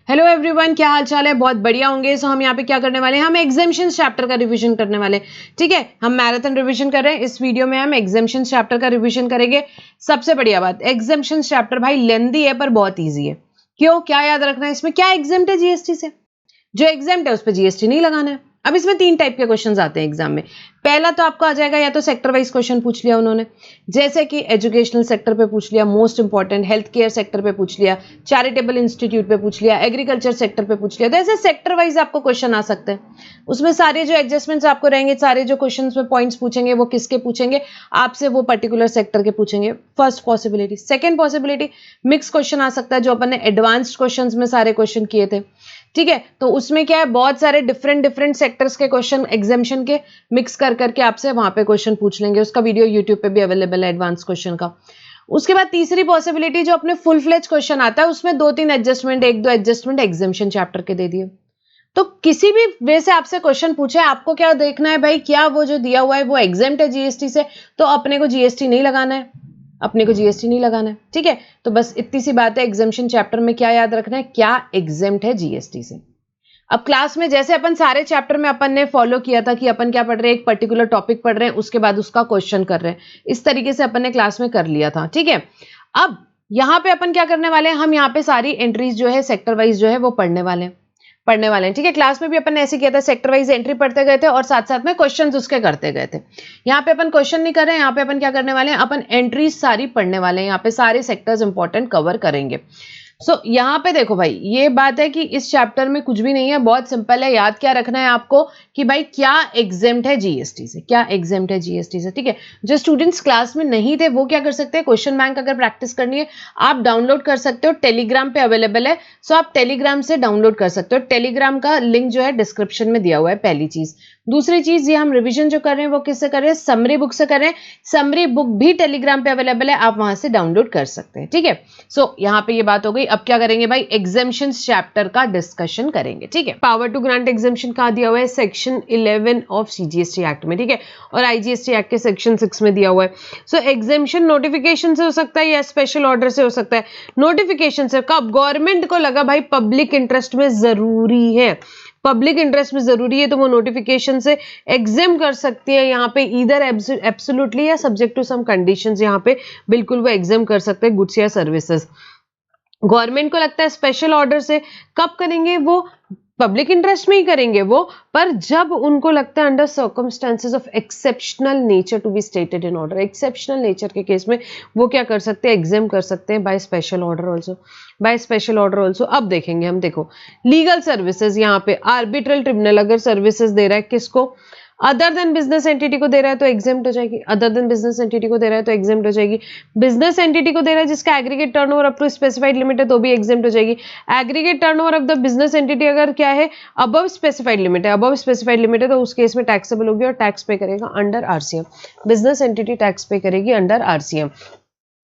Hello everyone, क्या हाल चाल है? बहुत बढ़िया होंगे। सो हम यहाँ पे क्या करने वाले हैं, हम एग्जाम्शन चैप्टर का रिवीजन करने वाले हैं। ठीक है, हम मैराथन रिवीजन कर रहे हैं। इस वीडियो में हम एग्जाम्शन चैप्टर का रिवीजन करेंगे। सबसे बढ़िया बात, एग्जाम्शन चैप्टर भाई लेंदी है पर बहुत ईजी है। क्यों? क्या याद रखना है इसमें? क्या एग्जाम्ट है जीएसटी से? जो एग्जाम्ट है उस पर जीएसटी नहीं लगाना है। अब इसमें 3 टाइप के क्वेश्चंस आते हैं एग्जाम में। पहला तो आपको आ जाएगा या तो सेक्टर वाइज क्वेश्चन पूछ लिया उन्होंने, जैसे कि एजुकेशनल सेक्टर पे पूछ लिया, most important health care sector पे पूछ लिया, चैरिटेबल इंस्टीट्यूट पे पूछ लिया, एग्रीकल्चर सेक्टर पे पूछ लिया। तो ऐसे सेक्टर वाइज आपको क्वेश्चन आ सकते हैं। उसमें सारे जो एडजस्टमेंट्स आपको रहेंगे, सारे जो क्वेश्चन में पॉइंट्स पूछेंगे वो किसके पूछेंगे? आपसे वो पर्टिकुलर सेक्टर के पूछेंगे। First possibility. Second possibility, mix question आ सकता है, जो अपन ने एडवांस्ड क्वेश्चन में सारे क्वेश्चन किए थे। ठीक है, तो उसमें क्या है, बहुत सारे डिफरेंट सेक्टर्स के क्वेश्चन एग्जाम्शन के मिक्स कर करके आपसे वहां पे क्वेश्चन पूछ लेंगे। उसका वीडियो यूट्यूब पे भी अवेलेबल है एडवांस क्वेश्चन का। उसके बाद तीसरी पॉसिबिलिटी, जो अपने फुल फ्लेज क्वेश्चन आता है उसमें 2-3 एडजस्टमेंट, 1-2 एडजस्टमेंट एग्जाम्शन चैप्टर के दे दिए। तो किसी भी वे से आपसे क्वेश्चन पूछे, आपको क्या देखना है भाई, क्या वो जो दिया हुआ है वो एग्जाम्ट है जीएसटी से? तो अपने को जीएसटी नहीं लगाना है, अपने को जीएसटी नहीं लगाना है। ठीक है, तो बस इतनी सी बात है। एग्जाम्शन चैप्टर में क्या याद रखना है, क्या एग्जाम्ट है जीएसटी से। अब क्लास में जैसे अपन सारे चैप्टर में अपन ने फॉलो किया था कि अपन क्या पढ़ रहे हैं, एक पर्टिकुलर टॉपिक पढ़ रहे हैं, उसके बाद उसका क्वेश्चन कर रहे हैं। इस तरीके से अपन ने क्लास में कर लिया था। ठीक है, अब यहाँ पे अपन क्या करने वाले हैं, हम यहाँ पे सारी एंट्रीज जो है सेक्टर वाइज जो है वो पढ़ने वाले हैं। ठीक है, क्लास में भी अपन ने ऐसे किया था, सेक्टर वाइज एंट्री पढ़ते गए थे और साथ साथ में क्वेश्चंस उसके करते गए थे। यहाँ पे अपन क्वेश्चन नहीं कर रहे हैं, यहाँ पे अपन क्या करने वाले हैं, अपन एंट्रीज सारी पढ़ने वाले हैं। यहाँ पे सारे सेक्टर्स इंपॉर्टेंट कवर करेंगे। यहाँ पे देखो भाई, ये बात है कि इस चैप्टर में कुछ भी नहीं है, बहुत सिंपल है। याद क्या रखना है आपको कि भाई क्या एग्जाम्ट है जीएसटी से, क्या एग्जाम्ट है जीएसटी से। ठीक है, जो स्टूडेंट्स क्लास में नहीं थे वो क्या कर सकते हैं, क्वेश्चन बैंक अगर प्रैक्टिस करनी है आप डाउनलोड कर सकते हो, टेलीग्राम पे अवेलेबल है। आप टेलीग्राम से डाउनलोड कर सकते हो। टेलीग्राम का लिंक जो है डिस्क्रिप्शन में दिया हुआ है, पहली चीज। दूसरी चीज, ये हम रिविजन जो कर रहे हैं वो किससे कर रहे हैं, समरी बुक से कर रहे हैं। समरी बुक भी टेलीग्राम पे अवेलेबल है, आप वहां से डाउनलोड कर सकते हैं। ठीक है, यहाँ पे ये बात हो गई। अब क्या करेंगे भाई, एग्जाम्शन चैप्टर का डिस्कशन करेंगे। ठीक है, पावर टू ग्रांट एग्जाम्शन कहा दिया हुआ है, सेक्शन 11 ऑफ सीजीएसटी एक्ट में। ठीक है, और आईजीएसटी एक्ट के सेक्शन 6 में दिया हुआ है। एग्जाम्शन नोटिफिकेशन से हो सकता है या स्पेशल ऑर्डर से हो सकता है। नोटिफिकेशन से कब गवर्नमेंट को लगा भाई पब्लिक इंटरेस्ट में जरूरी है, पब्लिक इंटरेस्ट में जरूरी है, तो वो नोटिफिकेशन से एग्जाम कर सकती है। यहाँ पे इधर एब्सोल्युटली या सब्जेक्ट टू सम कंडीशंस, यहाँ पे बिल्कुल वो एग्जाम कर सकते हैं गुड्स या सर्विसेज। गवर्नमेंट को लगता है स्पेशल ऑर्डर से, कब करेंगे वो, पब्लिक इंटरेस्ट में ही करेंगे वो, पर जब उनको लगता है under circumstances of exceptional nature to be stated in order. Exceptional nature के केस में वो क्या कर सकते हैं, एग्जाम कर सकते हैं by special order also, by special order also. अब देखेंगे हम, देखो लीगल सर्विसेज, यहाँ पे आर्बिट्रल ट्रिब्यूनल अगर सर्विसेज दे रहा है किसको, अदर देन बिजनेस एंटिटी को दे रहा है तो एग्जाम्प्ट हो जाएगी। अदर देन बिजनेस एंटिटी को दे रहा है तो एग्जाम्प्ट हो जाएगी। बिजनेस एंटिटी को दे रहा है जिसका aggregate turnover up to specified limit है तो भी एग्जाम्प्ट हो जाएगी। Aggregate turnover of the business entity अगर क्या है, अबव स्पेसिफाइड लिमिट है, अबव स्पेसिफाइड लिमिट है, तो उस केस में टैक्सेबल होगी और टैक्स पे करेगा under RCM. Business entity tax पे करेगी अंडर आरसीएम।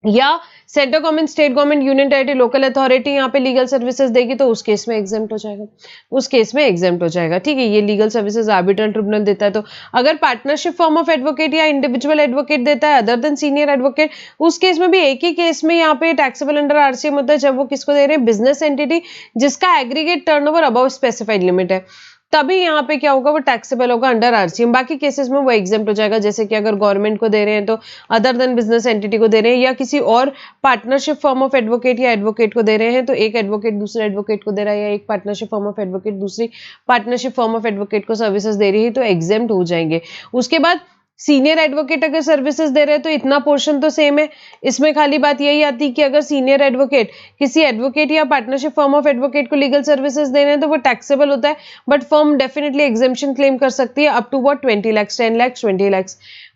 या central government, state government, union territory, local authority यहाँ पे लीगल सर्विसेज देगी तो उस केस में एग्जाम्प्ट हो जाएगा, उस केस में एग्जाम्प्ट हो जाएगा। ठीक है, ये लीगल सर्विसेज आर्बिट्रल ट्रिब्यूनल देता है। तो अगर पार्टनरशिप फॉर्म ऑफ एडवोकेट या इंडिविजुअल एडवोकेट देता है अदर देन सीनियर एडवोकेट, उस केस में भी एक ही केस में यहाँ पे टैक्सेबल अंडर आरसीएम होता है, जब वो किसको दे रहे हैं, बिजनेस एंटिटी जिसका aggregate turnover above specified limit है, तभी यहाँ पे क्या होगा, वो टैक्सेबल होगा अंडर आरसीएम। बाकी केसेस में वो एग्जाम्प्ट हो जाएगा, जैसे कि अगर गवर्नमेंट को दे रहे हैं तो अदर देन बिजनेस एंटिटी को दे रहे हैं, या किसी और पार्टनरशिप फॉर्म ऑफ एडवोकेट या एडवोकेट को दे रहे हैं तो एक एडवोकेट दूसरे एडवोकेट को दे रहा है, या एक पार्टनरशिप फॉर्म ऑफ एडवोकेट दूसरी पार्टनरशिप फॉर्म ऑफ एडवोकेट को सर्विसेज दे रही है तो एग्जाम्प्ट हो जाएंगे। उसके बाद सीनियर एडवोकेट अगर सर्विसेज दे रहे हैं तो इतना पोर्शन तो सेम है। इसमें खाली बात यही आती है कि अगर सीनियर एडवोकेट किसी एडवोकेट या पार्टनरशिप फर्म ऑफ एडवोकेट को लीगल सर्विसेज दे रहे हैं तो वो टैक्सेबल होता है, but firm definitely exemption claim कर सकती है up to what 20 lakh, 10 lakh, 20 lakh.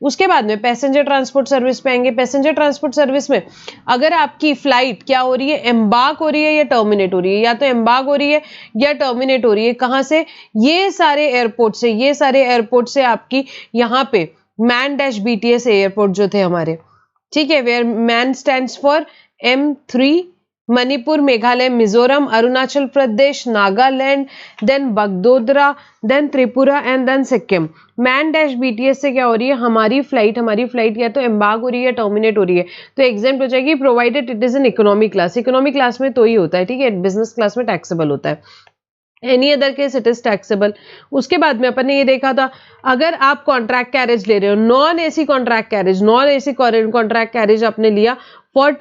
उसके बाद में पैसेंजर ट्रांसपोर्ट सर्विस पे आएंगे। पैसेंजर ट्रांसपोर्ट सर्विस में अगर आपकी फ्लाइट क्या हो रही है, एम्बार्क हो रही है या टर्मिनेट हो रही है, या तो एम्बार्क हो रही है या टर्मिनेट हो रही है, कहां से, ये सारे एयरपोर्ट से आपकी यहाँ पे मैन डैश बीटीएस एयरपोर्ट जो थे हमारे, ठीक है, where man stands for M3 Manipur, Meghalaya, Mizoram, Arunachal Pradesh, Nagaland, then Bagdogra, then Tripura and then Sikkim. Man dash BTS से क्या हो रही है, हमारी फ्लाइट या तो एम्बार्ग हो रही है, टर्मिनेट हो रही है, तो एग्जेम्प्ट हो जाएगी, provided it is in economy class. Economy class में तो ही होता है, ठीक है, बिजनेस क्लास में टैक्सेबल होता है। Any other case it is taxable. उसके बाद में अपन ने ये देखा था, अगर आप कॉन्ट्रैक्ट कैरेज ले रहे हो, नॉन एसी कॉन्ट्रैक्ट कैरेज आपने लिया फॉर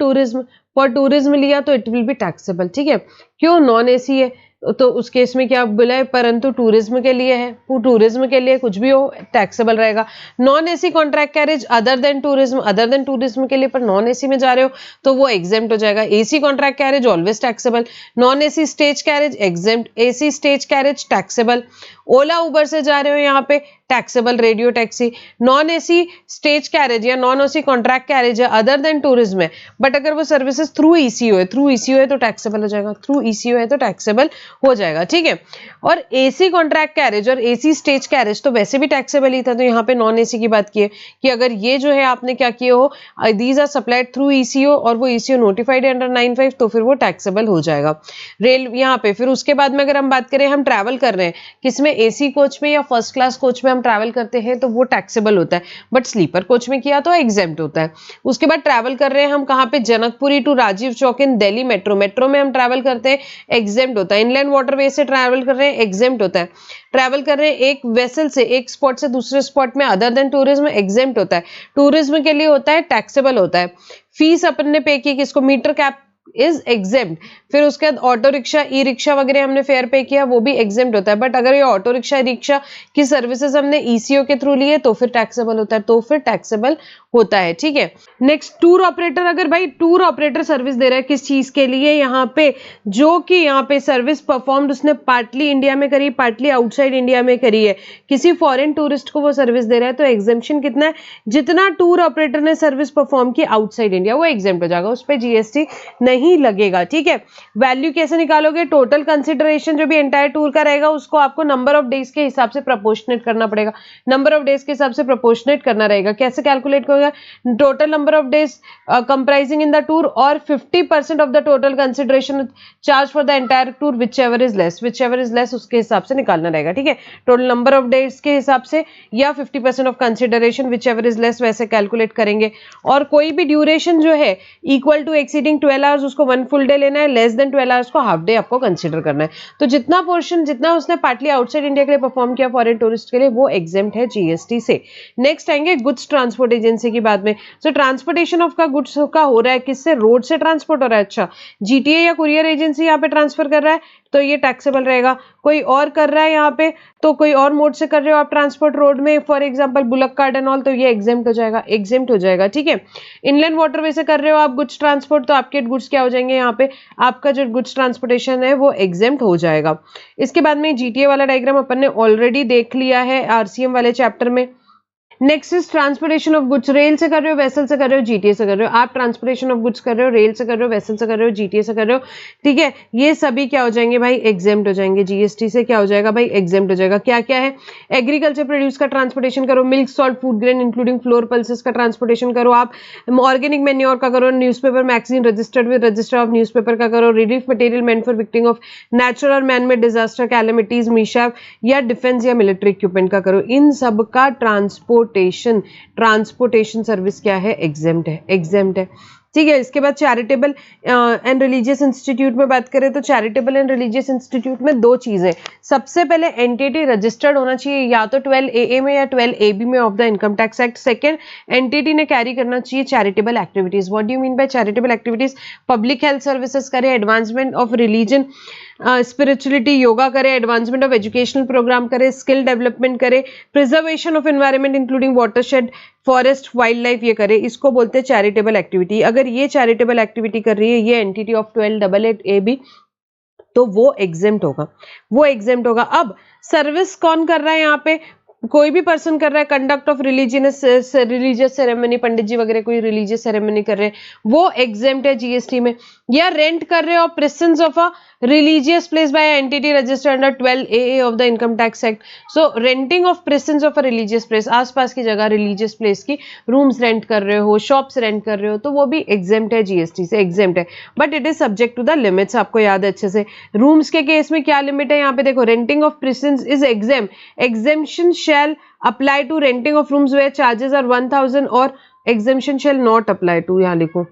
टूरिज्म लिया तो इट विल बी टैक्सेबल, ठीक है। क्यों, नॉन एसी है तो उस केस में क्या बोला है, परंतु टूरिज्म के लिए है, टूरिज्म के लिए कुछ भी हो टैक्सेबल रहेगा। Non AC contract carriage other than tourism के लिए, पर नॉन एसी में जा रहे हो तो वो एग्जेम्प्ट हो जाएगा। AC contract carriage always taxable, non AC stage carriage exempt, AC stage carriage taxable. Ola Uber से जा रहे हो यहाँ पे taxable, radio taxi. Non AC stage carriage या नॉन एसी कॉन्ट्रैक्ट कैरेज है, अदर देन टूरिज्म है, बट अगर वो सर्विसेज थ्रू ईसीओ है तो टैक्सेबल हो जाएगा, थ्रू ईसीओ है तो टैक्सेबल हो जाएगा, ठीक है। और एसी कॉन्ट्रैक्ट कैरेज और एसी स्टेज कैरेज तो वैसे भी टैक्सेबल ही था, तो यहाँ पे नॉन एसी की बात की है कि अगर ये जो है आपने क्या किए हो, these are supplied through ECO और वो ईसीओ नोटिफाइड है अंडर 95, तो फिर वो टैक्सेबल हो जाएगा। रेल यहाँ पे फिर उसके बाद में अगर हम बात करें, हम ट्रैवल कर रहे हैं किसमें, एसी कोच में या फर्स्ट क्लास कोच में हम ट्रैवल करते हैं तो वो टैक्सेबल होता है, बट स्लीपर कोच में किया तो एग्जेम्प्ट होता है। उसके बाद ट्रैवल कर रहे हैं हम कहाँ पे, Janakpuri to Rajiv Chowk in Delhi metro में हम ट्रैवल करते हैं, एग्जेम्प्ट होता है। इनलैंड वाटरवे से ट्रैवल कर रहे हैं, एग्जेम्प्ट होता है। ट्रैवल कर रहे हैं एक वेसल से एक स्पॉट से दूसरे स्पॉट में, अदर देन टूरिज्म, एग्जेम्प्ट होता है। टूरिज्म के लिए होता है, टैक्सेबल होता है। फीस अपन ने पे की किसको, मीटर कैप इज एग्जेम्प्ट। फिर उसके बाद ऑटो रिक्शा, ई रिक्शा वगैरह हमने फेयर पे किया, वो भी एग्जेम्प्ट होता है। बट अगर ये ऑटो रिक्शा, रिक्शा की सर्विसेज हमने ईसीओ के थ्रू लिए तो फिर टैक्सेबल होता है, ठीक है। नेक्स्ट, टूर ऑपरेटर, अगर भाई टूर ऑपरेटर सर्विस दे रहा है किस चीज के लिए, यहाँ पे जो कि यहाँ पे सर्विस परफॉर्म्ड उसने पार्टली इंडिया में करी, पार्टली आउटसाइड इंडिया में करी है, किसी फॉरेन टूरिस्ट को वो सर्विस दे रहा है, तो एग्जेम्पशन कितना है, जितना टूर ऑपरेटर ने सर्विस परफॉर्म की आउटसाइड इंडिया वो एग्जेम्प्ट हो जाएगा, उस पर जीएसटी नहीं लगेगा, ठीक है। वैल्यू कैसे निकालोगे, टोटल कंसिडरेशन जो भी एंटायर टूर का रहेगा उसको आपको नंबर ऑफ डेज के हिसाब से प्रोपोर्शनेट करना पड़ेगा, नंबर ऑफ डेज के हिसाब से प्रोपोर्शनेट करना रहेगा। कैसे कैलकुलेट करोगे, total number of days comprising in the tour और 50% of the total consideration charge for the entire tour which ever is less उसके हिसाब से निकालना रहेगा, ठीक है। टोटल नंबर ऑफ डेज के हिसाब से या 50% of consideration which ever is less, वैसे कैलकुलेट करेंगे। और कोई भी ड्यूरेशन जो है इक्वल टू एक्सीडिंग 12 आवर्स उसको 1 फुल डे लेना है, लेस देन 12 आवर्स को हाफ डे आपको कंसीडर करना है। तो जितना पोर्शन जितना उसने पार्टली आउटसाइड इंडिया के लिए परफॉर्म किया फॉरेन टूरिस्ट के लिए वो एग्जेम्प्ट है जीएसटी से। नेक्स्ट आएंगे गुड्स ट्रांसपोर्ट एजेंसी की बात में। सो ट्रांसपोर्टेशन ऑफ का गुड्स का हो रहा है किससे, रोड से ट्रांसपोर्ट हो रहा है, अच्छा जीटीए या कुरियर एजेंसी यहाँ पे ट्रांसफर कर रहा है तो ये टैक्सेबल रहेगा। कोई और कर रहा है यहाँ पे तो कोई और मोड से कर रहे हो आप ट्रांसपोर्ट रोड में, for example bullock cart and all, तो ये एग्जेम्प्ट हो जाएगा, ठीक है। इनलैंड वाटरवे से कर रहे हो आप गुड्स ट्रांसपोर्ट तो आपके गुड्स क्या हो जाएंगे, यहाँ पे आपका जो गुड्स ट्रांसपोर्टेशन है वो एग्जेम्प्ट हो जाएगा। इसके बाद में जीटीए वाला डायग्राम अपन ने ऑलरेडी देख लिया है आरसीएम वाले चैप्टर में। Next is transportation of goods, rail से कर रहे हो, वेसल से कर रहे हो, जीटीए से कर रहे हो। आप ट्रांसपोर्टेशन ऑफ गुड्स कर रहे हो, रेल से कर रहे हो, वेसल से कर रहे हो, जीटीए से कर रहे हो, ठीक है। ये सभी क्या हो जाएंगे भाई, एग्जेम्प्ट हो जाएंगे, जीएसटी से क्या हो जाएगा भाई, एग्जेम्प्ट हो जाएगा। क्या क्या है, एग्रीकल्चर प्रोड्यूस का ट्रांसपोर्टेशन करो, milk, salt, food grain including floor pulses का ट्रांसपोर्टेशन करो आप, ऑर्गेनिक मैन्योर का करो, newspaper magazine registered with register of newspaper का करो, relief material meant for victim of natural और मैन मेड डिजास्टर कैलेमिटीज, मीशैप या डिफेंस या मिलिट्री इक्विपमेंट का करो। इन सब का ट्रांसपोर्टेशन सर्विस क्या है, एग्जेम्प्ट है, ठीक है। इसके बाद चैरिटेबल एंड रिलीजियस इंस्टीट्यूट में बात करें तो चैरिटेबल एंड रिलीजियस इंस्टीट्यूट में दो चीजें, सबसे पहले एंटिटी रजिस्टर्ड होना चाहिए या तो 12AA में या 12AB में of the income tax act. Second, entity ने कैरी करना चाहिए charitable activities. What do you mean by charitable activities, public health services करे, advancement of religion spirituality, yoga करे, एडवांसमेंट ऑफ एजुकेशनल प्रोग्राम करे, skill development करे, preservation of environment including watershed, forest, wildlife, ये करे, इसको बोलते हैं charitable activity. अगर ये चैरिटेबल एक्टिविटी कर रही है ये एंटिटी ऑफ 1288AB तो वो एग्जेम्प्ट होगा। अब सर्विस कौन कर रहा है यहाँ पे, कोई भी पर्सन कर रहा है कंडक्ट ऑफ रिलीजियस सेरेमनी, पंडित जी वगैरह कोई रिलीजियस सेरेमनी कर रहे हैं, वो एग्जेम्प्ट है जीएसटी में। या रेंट कर रहे हो presence of a religious place by entity registered under 12AA of the income tax act. So renting of presence of a religious place, आसपास की जगह रिलीजियस प्लेस की रूम्स रेंट कर रहे हो, शॉप्स रेंट कर रहे हो, तो वो भी एग्जेम्प्ट है जीएसटी से, एग्जेम्प्ट है, but it is subject to the limits. आपको याद है अच्छे से। रूम्स के केस में क्या लिमिट है यहाँ पे देखो, renting of presence is exempt, exemption shall apply to renting of rooms where charges are 1000 और exemption shall not apply to, यहाँ लिखो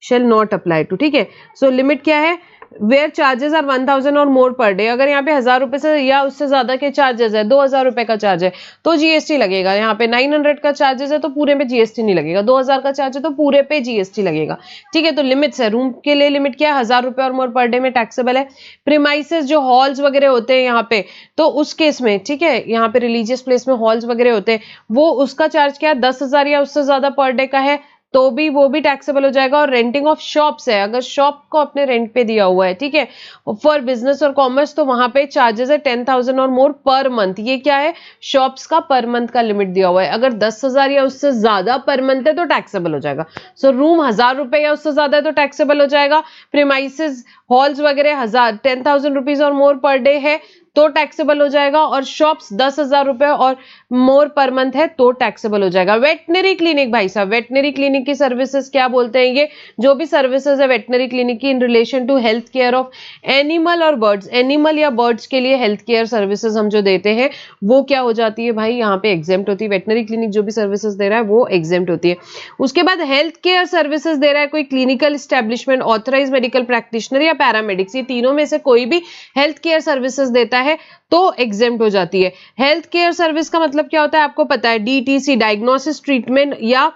shall not apply to, ठीक है। सो लिमिट क्या है, वेयर चार्जेस आर 1000 और मोर पर डे। अगर यहाँ पे 1000 रुपए से या उससे ज्यादा के चार्जेस है, 2000 रुपए का चार्ज है तो जीएसटी लगेगा। यहाँ पे 900 का चार्जेस है तो पूरे पे जीएसटी नहीं लगेगा, 2000 का चार्ज है तो पूरे पे जीएसटी लगेगा, ठीक है। तो लिमिट्स है, रूम के लिए लिमिट क्या है, 1000 रुपए और मोर पर डे में टैक्सेबल है। प्रीमाइसेस जो हॉल्स वगैरह होते हैं यहाँ पे, तो उस केस में, ठीक है, यहाँ पे रिलीजियस प्लेस में हॉल्स वगैरह होते हैं, वो उसका चार्ज क्या है, 10,000 या उससे ज्यादा पर डे का है तो भी वो भी टैक्सेबल हो जाएगा। और रेंटिंग ऑफ शॉप्स है, अगर शॉप को अपने रेंट पे दिया हुआ है, ठीक है, फॉर बिजनेस और कॉमर्स, तो वहां पे चार्जेस है 10,000 और मोर पर मंथ। ये क्या है, शॉप्स का पर मंथ का लिमिट दिया हुआ है। अगर 10,000 या उससे ज्यादा पर मंथ है तो टैक्सेबल हो जाएगा। सो रूम 1000 रुपए या उससे ज्यादा है तो टैक्सेबल हो जाएगा। प्रीमाइसेस हॉल्स वगैरह 10,000 रुपीज और मोर पर डे है तो टैक्सेबल हो जाएगा। और शॉप्स 10,000 रुपए और मोर पर मंथ है तो टैक्सेबल हो जाएगा। वेटनरी क्लिनिक, भाई साहब वेटनरी क्लिनिक की सर्विसेज क्या बोलते हैं, ये जो भी सर्विसेज है वेटनरी क्लिनिक की in relation to health care of animal और बर्ड्स, एनिमल या बर्ड्स के लिए हेल्थ केयर सर्विसेज हम जो देते हैं वो क्या हो जाती है भाई, यहाँ पे एग्जेम्प्ट होती है। वेटनरी क्लिनिक जो भी सर्विसेज दे रहा है वो एग्जेम्प्ट होती है। उसके बाद हेल्थ केयर सर्विसेज दे रहा है कोई clinical establishment, authorise medical practitioner या पैरामेडिक्स, ये तीनों में से कोई भी हेल्थ केयर सर्विसेज देता है तो एग्जेम्प्ट हो जाती है। हेल्थ केयर सर्विस का मतलब क्या होता है आपको पता है, डीटीसी, डायग्नोसिस ट्रीटमेंट या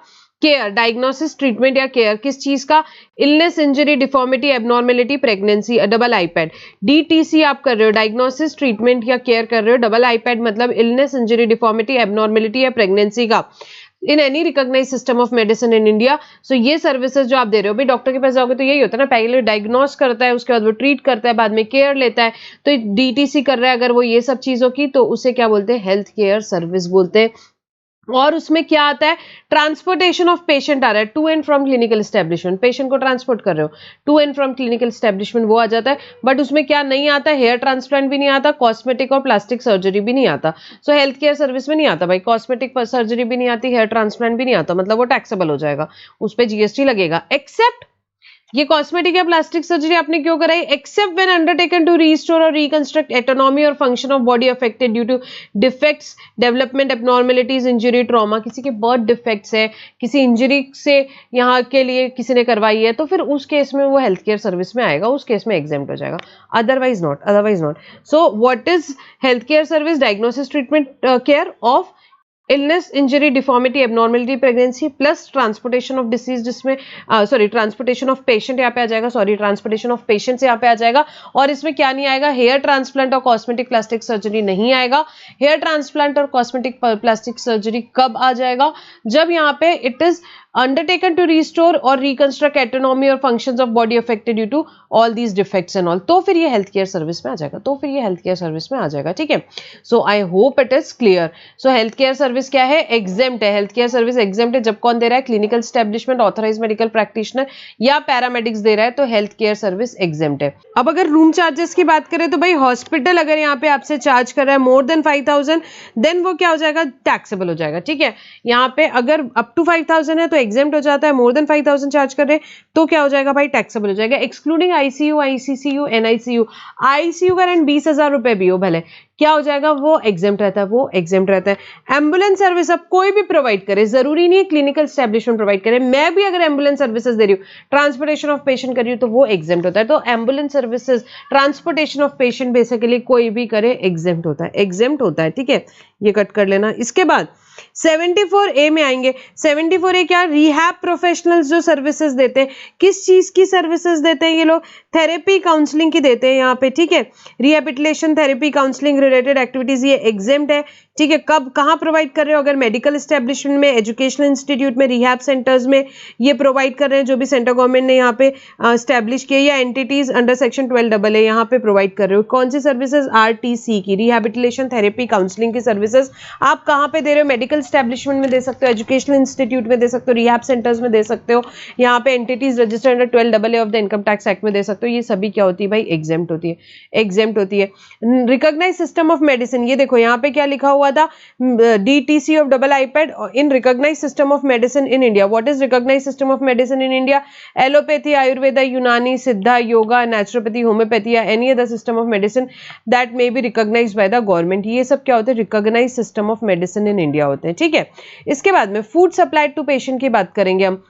केयर, डायग्नोसिस ट्रीटमेंट या केयर किस चीज का, illness injury deformity abnormality pregnancy, double iPad. DTC आप कर रहे हो, डायग्नोसिस ट्रीटमेंट या केयर कर रहे हो, डबल आईपैड मतलब इलनेस इंजरी डिफॉर्मिटी एबनॉर्मेलिटी या प्रेगनेंसी का in any recognise system of medicine in India. So ये सर्विसेज जो आप दे रहे हो, भाई डॉक्टर के पास जाओगे तो यही होता है ना, पहले डायग्नोस करता है, उसके बाद वो ट्रीट करता है, बाद में केयर लेता है। तो डीटीसी कर रहा है अगर वो ये सब चीजों की, तो उसे क्या बोलते हैं, हेल्थ केयर सर्विस बोलते हैं। और उसमें क्या आता है, ट्रांसपोर्टेशन ऑफ पेशेंट आ रहा है, to and from clinical establishment, patient को ट्रांसपोर्ट कर रहे हो, to and from clinical establishment वो आ जाता है। बट उसमें क्या नहीं आता, हेयर ट्रांसप्लांट भी नहीं आता, कॉस्मेटिक और प्लास्टिक सर्जरी भी नहीं आता। सो हेल्थ केयर सर्विस में नहीं आता भाई, कॉस्मेटिक सर्जरी भी नहीं आती, हेयर ट्रांसप्लांट भी नहीं आता, मतलब वो टैक्सेबल हो जाएगा, उस पर जीएसटी लगेगा। एक्सेप्ट ये कॉस्मेटिक या प्लास्टिक सर्जरी आपने क्यों कराई, except when undertaken to restore और रिकंस्ट्रक्ट एटोनॉमी और function of body affected due to defects, development abnormalities, injury, trauma, किसी के बर्थ डिफेक्ट्स है, किसी इंजरी से यहाँ के लिए किसी ने करवाई है, तो फिर उस केस में वो हेल्थ केयर सर्विस में आएगा, उस केस में एग्जेम्प्ट हो जाएगा, otherwise not, otherwise not. So what is health care service, diagnosis treatment care of illness, injury, deformity, abnormality, pregnancy plus transportation of disease, जिसमें ट्रांसपोर्टेशन ऑफ पेशेंट यहाँ पे आ जाएगा, ट्रांसपोर्टेशन ऑफ पेशेंट्स यहाँ पे आ जाएगा। और इसमें क्या नहीं आएगा, हेयर ट्रांसप्लांट और कॉस्मेटिक प्लास्टिक सर्जरी नहीं आएगा। हेयर ट्रांसप्लांट और कॉस्मेटिक प्लास्टिक सर्जरी कब आ जाएगा, जब यहाँ पे it is undertaken to restore or reconstruct autonomy or functions of body affected due to all these defects and all, तो फिर ये हेल्थ केयर सर्विस में आ जाएगा, तो फिर ये हेल्थ केयर सर्विस में आ जाएगा, ठीक है। So I hope it is clear. So health care service क्या है, एग्जेम्प्ट है, हेल्थ केयर सर्विस एग्जेम्प्ट है। जब कौन दे रहा है, clinical establishment, authorise medical practitioner या पैरामेडिक्स दे रहा है तो हेल्थ केयर सर्विस एग्जेम्प्ट है। अब अगर रूम चार्जेस की बात करें तो भाई हॉस्पिटल अगर यहाँ पे आपसे चार्ज कर रहा है मोर देन 5000 देन वो क्या हो जाएगा, टैक्सेबल हो जाएगा, ठीक है। यहाँ पे अगर अप टू 5000 है तो एग्जेम्प्ट हो जाता है, मोर देन 5000 चार्ज कर रहे तो क्या हो जाएगा भाई, टैक्सेबल हो जाएगा। Excluding ICU, ICCU, NICU, ICU का रेंट 20,000 रुपए भी हो भले, क्या हो जाएगा, वो एग्जेम्प्ट रहता है, वो एग्जेम्प्ट रहता है। एम्बुलेंस सर्विस अब कोई भी प्रोवाइड करे, जरूरी नहीं है क्लिनिकल एस्टेब्लिशमेंट प्रोवाइड करे, मैं भी अगर एम्बुलेंस सर्विसेज दे रही हूँ, ट्रांसपोर्टेशन ऑफ पेशेंट कर रही हूँ तो वो एग्जेम्प्ट होता है। तो ambulance services, transportation of patient basically कोई भी करे एग्जेम्प्ट होता है, एग्जेम्प्ट होता है, ठीक है, ये कट कर लेना। इसके बाद 74A में आएंगे। 74A क्या, रिहैब प्रोफेशनल्स जो सर्विसेज देते हैं, किस चीज की सर्विसेज देते हैं ये लोग, थेरेपी काउंसलिंग की देते हैं यहाँ पे, ठीक है। Rehabilitation, therapy, counselling related activities ये एग्जेम्प्ट है। ठीक है, कब कहाँ प्रोवाइड कर रहे हो, अगर मेडिकल एस्टेब्लिशमेंट में, एजुकेशनल इंस्टीट्यूट में, रिहैब सेंटर्स में ये प्रोवाइड कर रहे हैं जो भी सेंट्रल गवर्नमेंट ने यहाँ पे एस्टेब्लिश किए, या एंटिटीज अंडर सेक्शन 12AA यहाँ पे प्रोवाइड कर रहे हो। कौन सी सर्विसेज, RTC की, रिहैबिलिटेशन थेरेपी काउंसलिंग की सर्विसेज आप कहाँ पे दे रहे हो, मेडिकल एस्टेब्लिशमेंट में दे सकते हो, एजुकेशनल इंस्टीट्यूट में दे सकते हो, रिहैब सेंटर्स में दे सकते हो, यहाँ पे entities registered under 12AA of the income tax act में दे सकते हो। ये सभी क्या होती है भाई, एग्जेम्प्ट होती है, एग्जेम्प्ट होती है। रिकॉग्नाइज सिस्टम ऑफ मेडिसिन, ये देखो यहाँ पे क्या लिखा हुआ था, DTC of double iPad in recognized system of medicine in India. What is recognized system of medicine in India? Allopathy, Ayurveda, Unani, Siddha, Yoga, Naturopathy, Homeopathy, or any other system of medicine that may be recognized by the government. ये सब क्या होते हैं, recognized system of medicine in India होते हैं, ठीक है। इसके बाद में फूड सप्लाई टू पेशेंट की बात करेंगे हम।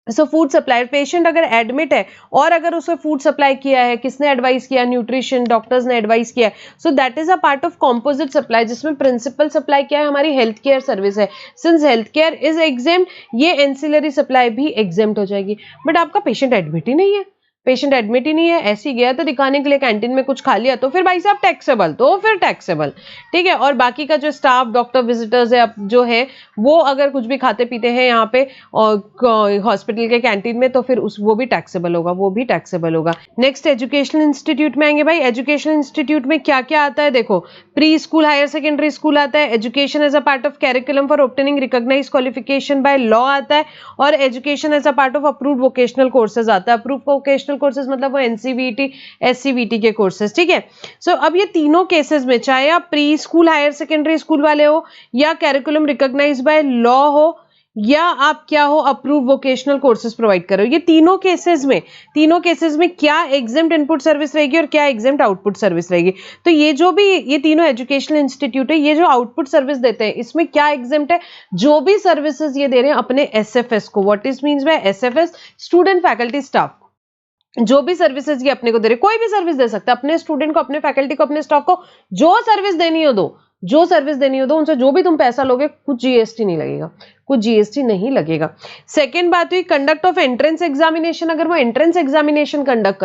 सो फूड सप्लाई, पेशेंट अगर एडमिट है और अगर उसे फूड सप्लाई किया है, किसने एडवाइस किया, न्यूट्रिशन डॉक्टर्स ने एडवाइस किया, so that is a part of composite supply, जिसमें प्रिंसिपल सप्लाई क्या है, हमारी हेल्थ केयर सर्विस है। Since health care is exempt, ये एंसिलरी सप्लाई भी एग्जेम्प्ट हो जाएगी। बट आपका पेशेंट एडमिट ही नहीं है, पेशेंट एडमिट ही नहीं है, ऐसे ही गया तो दिखाने के लिए कैंटीन में कुछ खा लिया, तो फिर भाई साहब टैक्सेबल, तो फिर टैक्सेबल, ठीक है। और बाकी का जो स्टाफ, डॉक्टर, विजिटर्स है जो है वो अगर कुछ भी खाते पीते हैं यहाँ पे हॉस्पिटल के कैंटीन में, तो फिर वो भी टैक्सेबल होगा, वो भी टैक्सेबल होगा। नेक्स्ट एजुकेशनल इंस्टीट्यूट में आएंगे भाई। एजुकेशनल इंस्टीट्यूट में क्या क्या आता है, देखो pre school, higher secondary school आता है, education as a part of curriculum for obtaining recognised qualification by law आता है, और education as a part of approved vocational courses आता है। अप्रूव्ड वोकेशनल कोर्सेज मतलब वो NCVT, SCVT के कोर्सेज, ठीक है। सो अब ये तीनों केसेस में, चाहे आप pre school, higher secondary school वाले हो, या कैरिकुलम रिकॉग्नाइज्ड बाय लॉ हो, या आप क्या हो, अप्रूव वोकेशनल कोर्सेज प्रोवाइड करो, ये तीनों केसेस में क्या एग्जेम्प्ट इनपुट सर्विस रहेगी और क्या एग्जेम्प्ट आउटपुट सर्विस रहेगी। तो ये जो भी ये तीनों एजुकेशनल इंस्टीट्यूट है, ये जो आउटपुट सर्विस देते हैं, इसमें क्या एग्जेम्प्ट है, जो भी सर्विसेज ये दे रहे हैं अपने SFS को। What is means by SFS, student faculty staff, जो भी सर्विसेज ये अपने को दे रहे, कोई भी सर्विस दे सकता है, अपने स्टूडेंट को, अपने फैकल्टी को, अपने स्टाफ को जो सर्विस देनी हो दो, जो सर्विस देनी हो दो, उनसे जो भी तुम पैसा लोगे, कुछ GST नहीं लगेगा, कुछ GST नहीं लगेगा। सेकेंड बात हुई कंडक्ट ऑफ एंट्रेंस एग्जामिनेशन, अगर वो एंट्रेंस एग्जामिनेशन कंडक्ट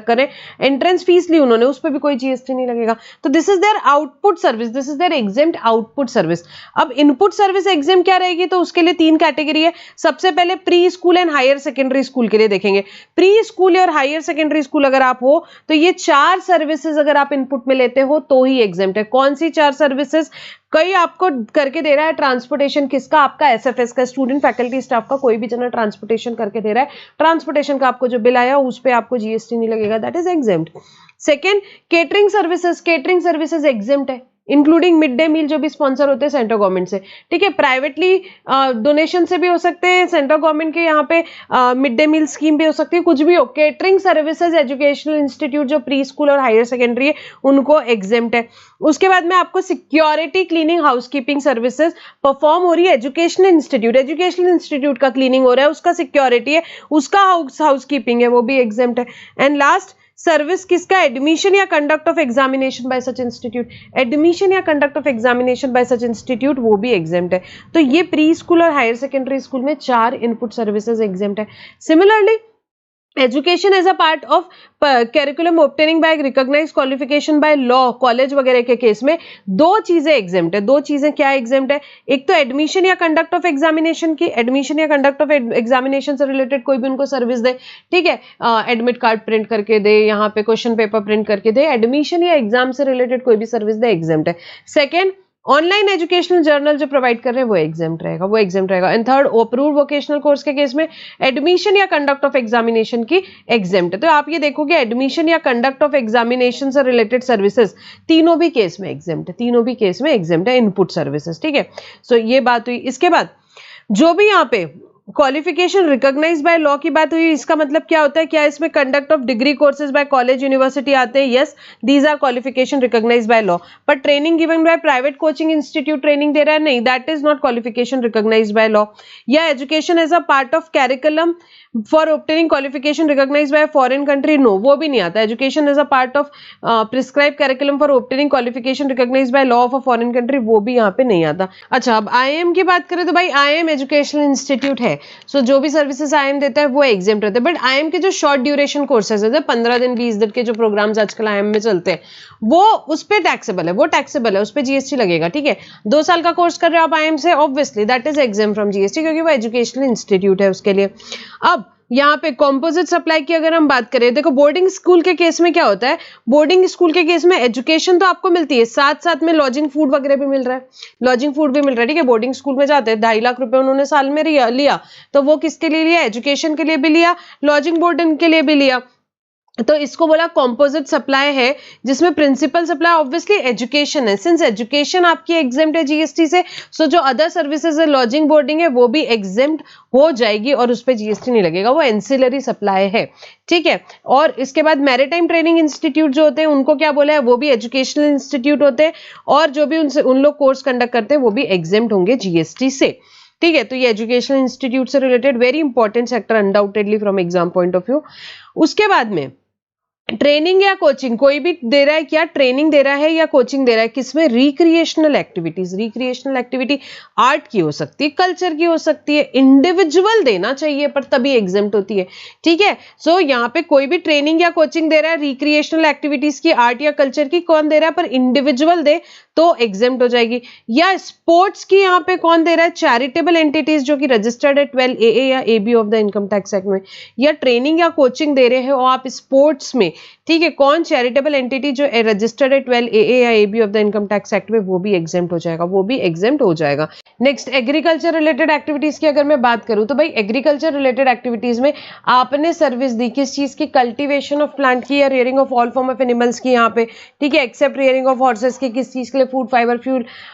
करें, एंट्रेंस फीस ली उन्होंने, उस पर भी कोई GST नहीं लगेगा। तो this is their output service, this is their exempt output service. अब इनपुट सर्विस एग्जेम्प्ट क्या रहेगी, तो उसके लिए 3 कैटेगरी है। सबसे पहले pre school and higher secondary school के लिए देखेंगे। प्री स्कूल और हायर सेकेंडरी स्कूल अगर आप हो, तो ये 4 सर्विसेज अगर आप इनपुट में लेते हो तो ही एग्जेम्प्ट है। कौन सी 4 सर्विसेज, कई आपको करके दे रहा है ट्रांसपोर्टेशन, किसका, आपका SFS का, स्टूडेंट फैकल्टी स्टाफ का, कोई भी जनरल ट्रांसपोर्टेशन करके दे रहा है, ट्रांसपोर्टेशन का आपको जो बिल आया उस पे आपको GST नहीं लगेगा, that is exempt. Second, catering services exempt है, इंक्लूडिंग मिड डे मील जो भी स्पॉन्सर होते हैं सेंट्रल गवर्नमेंट से, ठीक है। प्राइवेटली डोनेशन से भी हो सकते हैं, सेंट्रल गवर्नमेंट के यहाँ पे मिड डे मील स्कीम भी हो सकती है, कुछ भी हो। केटरिंग सर्विसेज एजुकेशनल इंस्टीट्यूट जो प्री स्कूल और हायर सेकेंडरी है उनको एग्जेम्प्ट है। उसके बाद में आपको security, cleaning, housekeeping services perform हो रही है एजुकेशनल इंस्टीट्यूट का क्लीनिंग हो रहा है, उसका सिक्योरिटी है, उसका हाउसकीपिंग है, वो भी एग्जेम्प्ट है। एंड लास्ट सर्विस किसका, एडमिशन या conduct of examination by such institute, admission या conduct of examination by such institute, वो भी एग्जेम्प्ट है। तो ये प्री स्कूल और हायर सेकेंडरी स्कूल में 4 इनपुट सर्विसेज एग्जेम्प्ट है। Similarly education as a part of curriculum obtaining by recognised qualification by law, college वगैरह के केस में 2 चीजें एग्जेम्प्ट है। 2 चीजें क्या एग्जेम्प्ट है, एक तो एडमिशन या कंडक्ट ऑफ एग्जामिनेशन की, एडमिशन या कंडक्ट ऑफ एग्जामिनेशन से रिलेटेड कोई भी उनको सर्विस दे, ठीक है, एडमिट कार्ड प्रिंट करके दे, यहाँ पे क्वेश्चन पेपर प्रिंट करके दे, एडमिशन या एग्जाम से रिलेटेड कोई भी सर्विस दे, एग्जेम्प्ट है। सेकेंड, ऑनलाइन एजुकेशनल जर्नल जो प्रोवाइड कर रहे हैं वो एग्जेम्प्ट रहेगा, and third, approved vocational course के केस में एडमिशन या कंडक्ट ऑफ एग्जामिनेशन की एग्जेम्प्ट है। तो आप ये देखोगे एडमिशन या कंडक्ट ऑफ एग्जामिनेशन से रिलेटेड सर्विसेज तीनों भी केस में एग्जेम्प्ट है, इनपुट सर्विसेज, ठीक है। सो ये बात हुई। इसके बाद जो भी यहाँ पे क्वालिफिकेशन रिकॉग्नाइज्ड बाय लॉ की बात हुई, इसका मतलब क्या होता है, क्या इसमें conduct of degree courses by college university आते हैं, yes, these are qualification recognised by law. पर training given by private coaching institute training दे रहा है, नहीं, that is not qualification recognised by law. या education as a part of curriculum for obtaining qualification recognised by foreign country, no, वो भी नहीं आता। Education is a part of prescribe curriculum for obtaining qualification recognised by law of a foreign country, वो भी यहाँ पे नहीं आता। अच्छा, अब आईएम की बात करें तो भाई आईएम एजुकेशनल इंस्टीट्यूट है, सो जो भी सर्विसेज आईएम देता है वो एग्जेम्प्ट रहते हैं। बट आईएम के जो शॉर्ट ड्यूरेशन कोर्सेज है, 15 दिन 20 दिन के जो प्रोग्राम्स आजकल आईएम में चलते हैं, वो उस पर टैक्सेबल है, वो टैक्सेबल है, उस पर जीएसटी लगेगा। ठीक है, 2 साल का कोर्स कर रहे हो आप आईएम से, obviously that is exempt from GST, क्योंकि वो एजुकेशनल इंस्टीट्यूट है उसके लिए। अब यहाँ पे कॉम्पोजिट सप्लाई की अगर हम बात करें, देखो बोर्डिंग स्कूल के केस में क्या होता है, बोर्डिंग स्कूल के केस में एजुकेशन तो आपको मिलती है, साथ साथ में लॉजिंग फूड वगैरह भी मिल रहा है, लॉजिंग फूड भी मिल रहा है। ठीक है, बोर्डिंग स्कूल में जाते हैं, 2.5 लाख रुपए उन्होंने साल में लिया, तो वो किसके लिए लिया, एजुकेशन के लिए भी लिया, लॉजिंग बोर्डिंग के लिए भी लिया, तो इसको बोला कॉम्पोजिट सप्लाई है, जिसमें प्रिंसिपल सप्लाई ऑब्वियसली एजुकेशन है। सिंस एजुकेशन आपकी एग्जेम्प्ट है जीएसटी से, सो जो अदर सर्विसेज है, लॉजिंग बोर्डिंग है, वो भी एग्जेम्प्ट हो जाएगी और उस पर जीएसटी नहीं लगेगा, वो एंसिलरी सप्लाई है। ठीक है, और इसके बाद मैरीटाइम ट्रेनिंग इंस्टीट्यूट जो होते हैं उनको क्या बोला है, वो भी एजुकेशनल इंस्टीट्यूट होते हैं, और जो भी उन लोग कोर्स कंडक्ट करते हैं वो भी एग्जेम्प्ट होंगे जीएसटी से। ठीक है, तो ये एजुकेशनल इंस्टीट्यूट से related very important sector undoubtedly from exam point of view. उसके बाद में ट्रेनिंग या कोचिंग, कोई भी दे रहा है, क्या ट्रेनिंग दे रहा है या कोचिंग दे रहा है, किसमें, recreational activities. Recreational activity art की हो सकती है, कल्चर की हो सकती है, इंडिविजुअल देना चाहिए पर तभी एग्जेम्प्ट होती है। ठीक है, सो यहाँ पे कोई भी ट्रेनिंग या कोचिंग दे रहा है रिक्रिएशनल एक्टिविटीज की, आर्ट या कल्चर की, कौन दे रहा है, पर इंडिविजुअल दे तो एग्जेम्प्ट हो जाएगी। या स्पोर्ट्स की यहाँ पे कौन दे रहा है, चैरिटेबल एंटिटीज जो कि रजिस्टर्ड है 12 AA या AB of the income tax act में, या ट्रेनिंग या कोचिंग दे रहे हो आप स्पोर्ट्स में। ठीक है, कौन, चैरिटेबल एंटिटी जो रजिस्टर्ड है 12 AA या AB of the income tax act में, वो भी एग्जेम्प्ट हो जाएगा, वो भी एग्जेम्प्ट हो जाएगा। नेक्स्ट, एग्रीकल्चर रिलेटेड एक्टिविटीज की अगर मैं बात करूं तो भाई एग्रीकल्चर रिलेटेड एक्टिविटीज में आपने सर्विस दी किस चीज की, कल्टीवेशन ऑफ प्लांट की या rearing of all form of animals की यहाँ पे। ठीक है, एक्सेप्ट रियरिंग ऑफ हॉर्सेस की, किस चीज के लिए, फूड, फाइबर, फ्यूल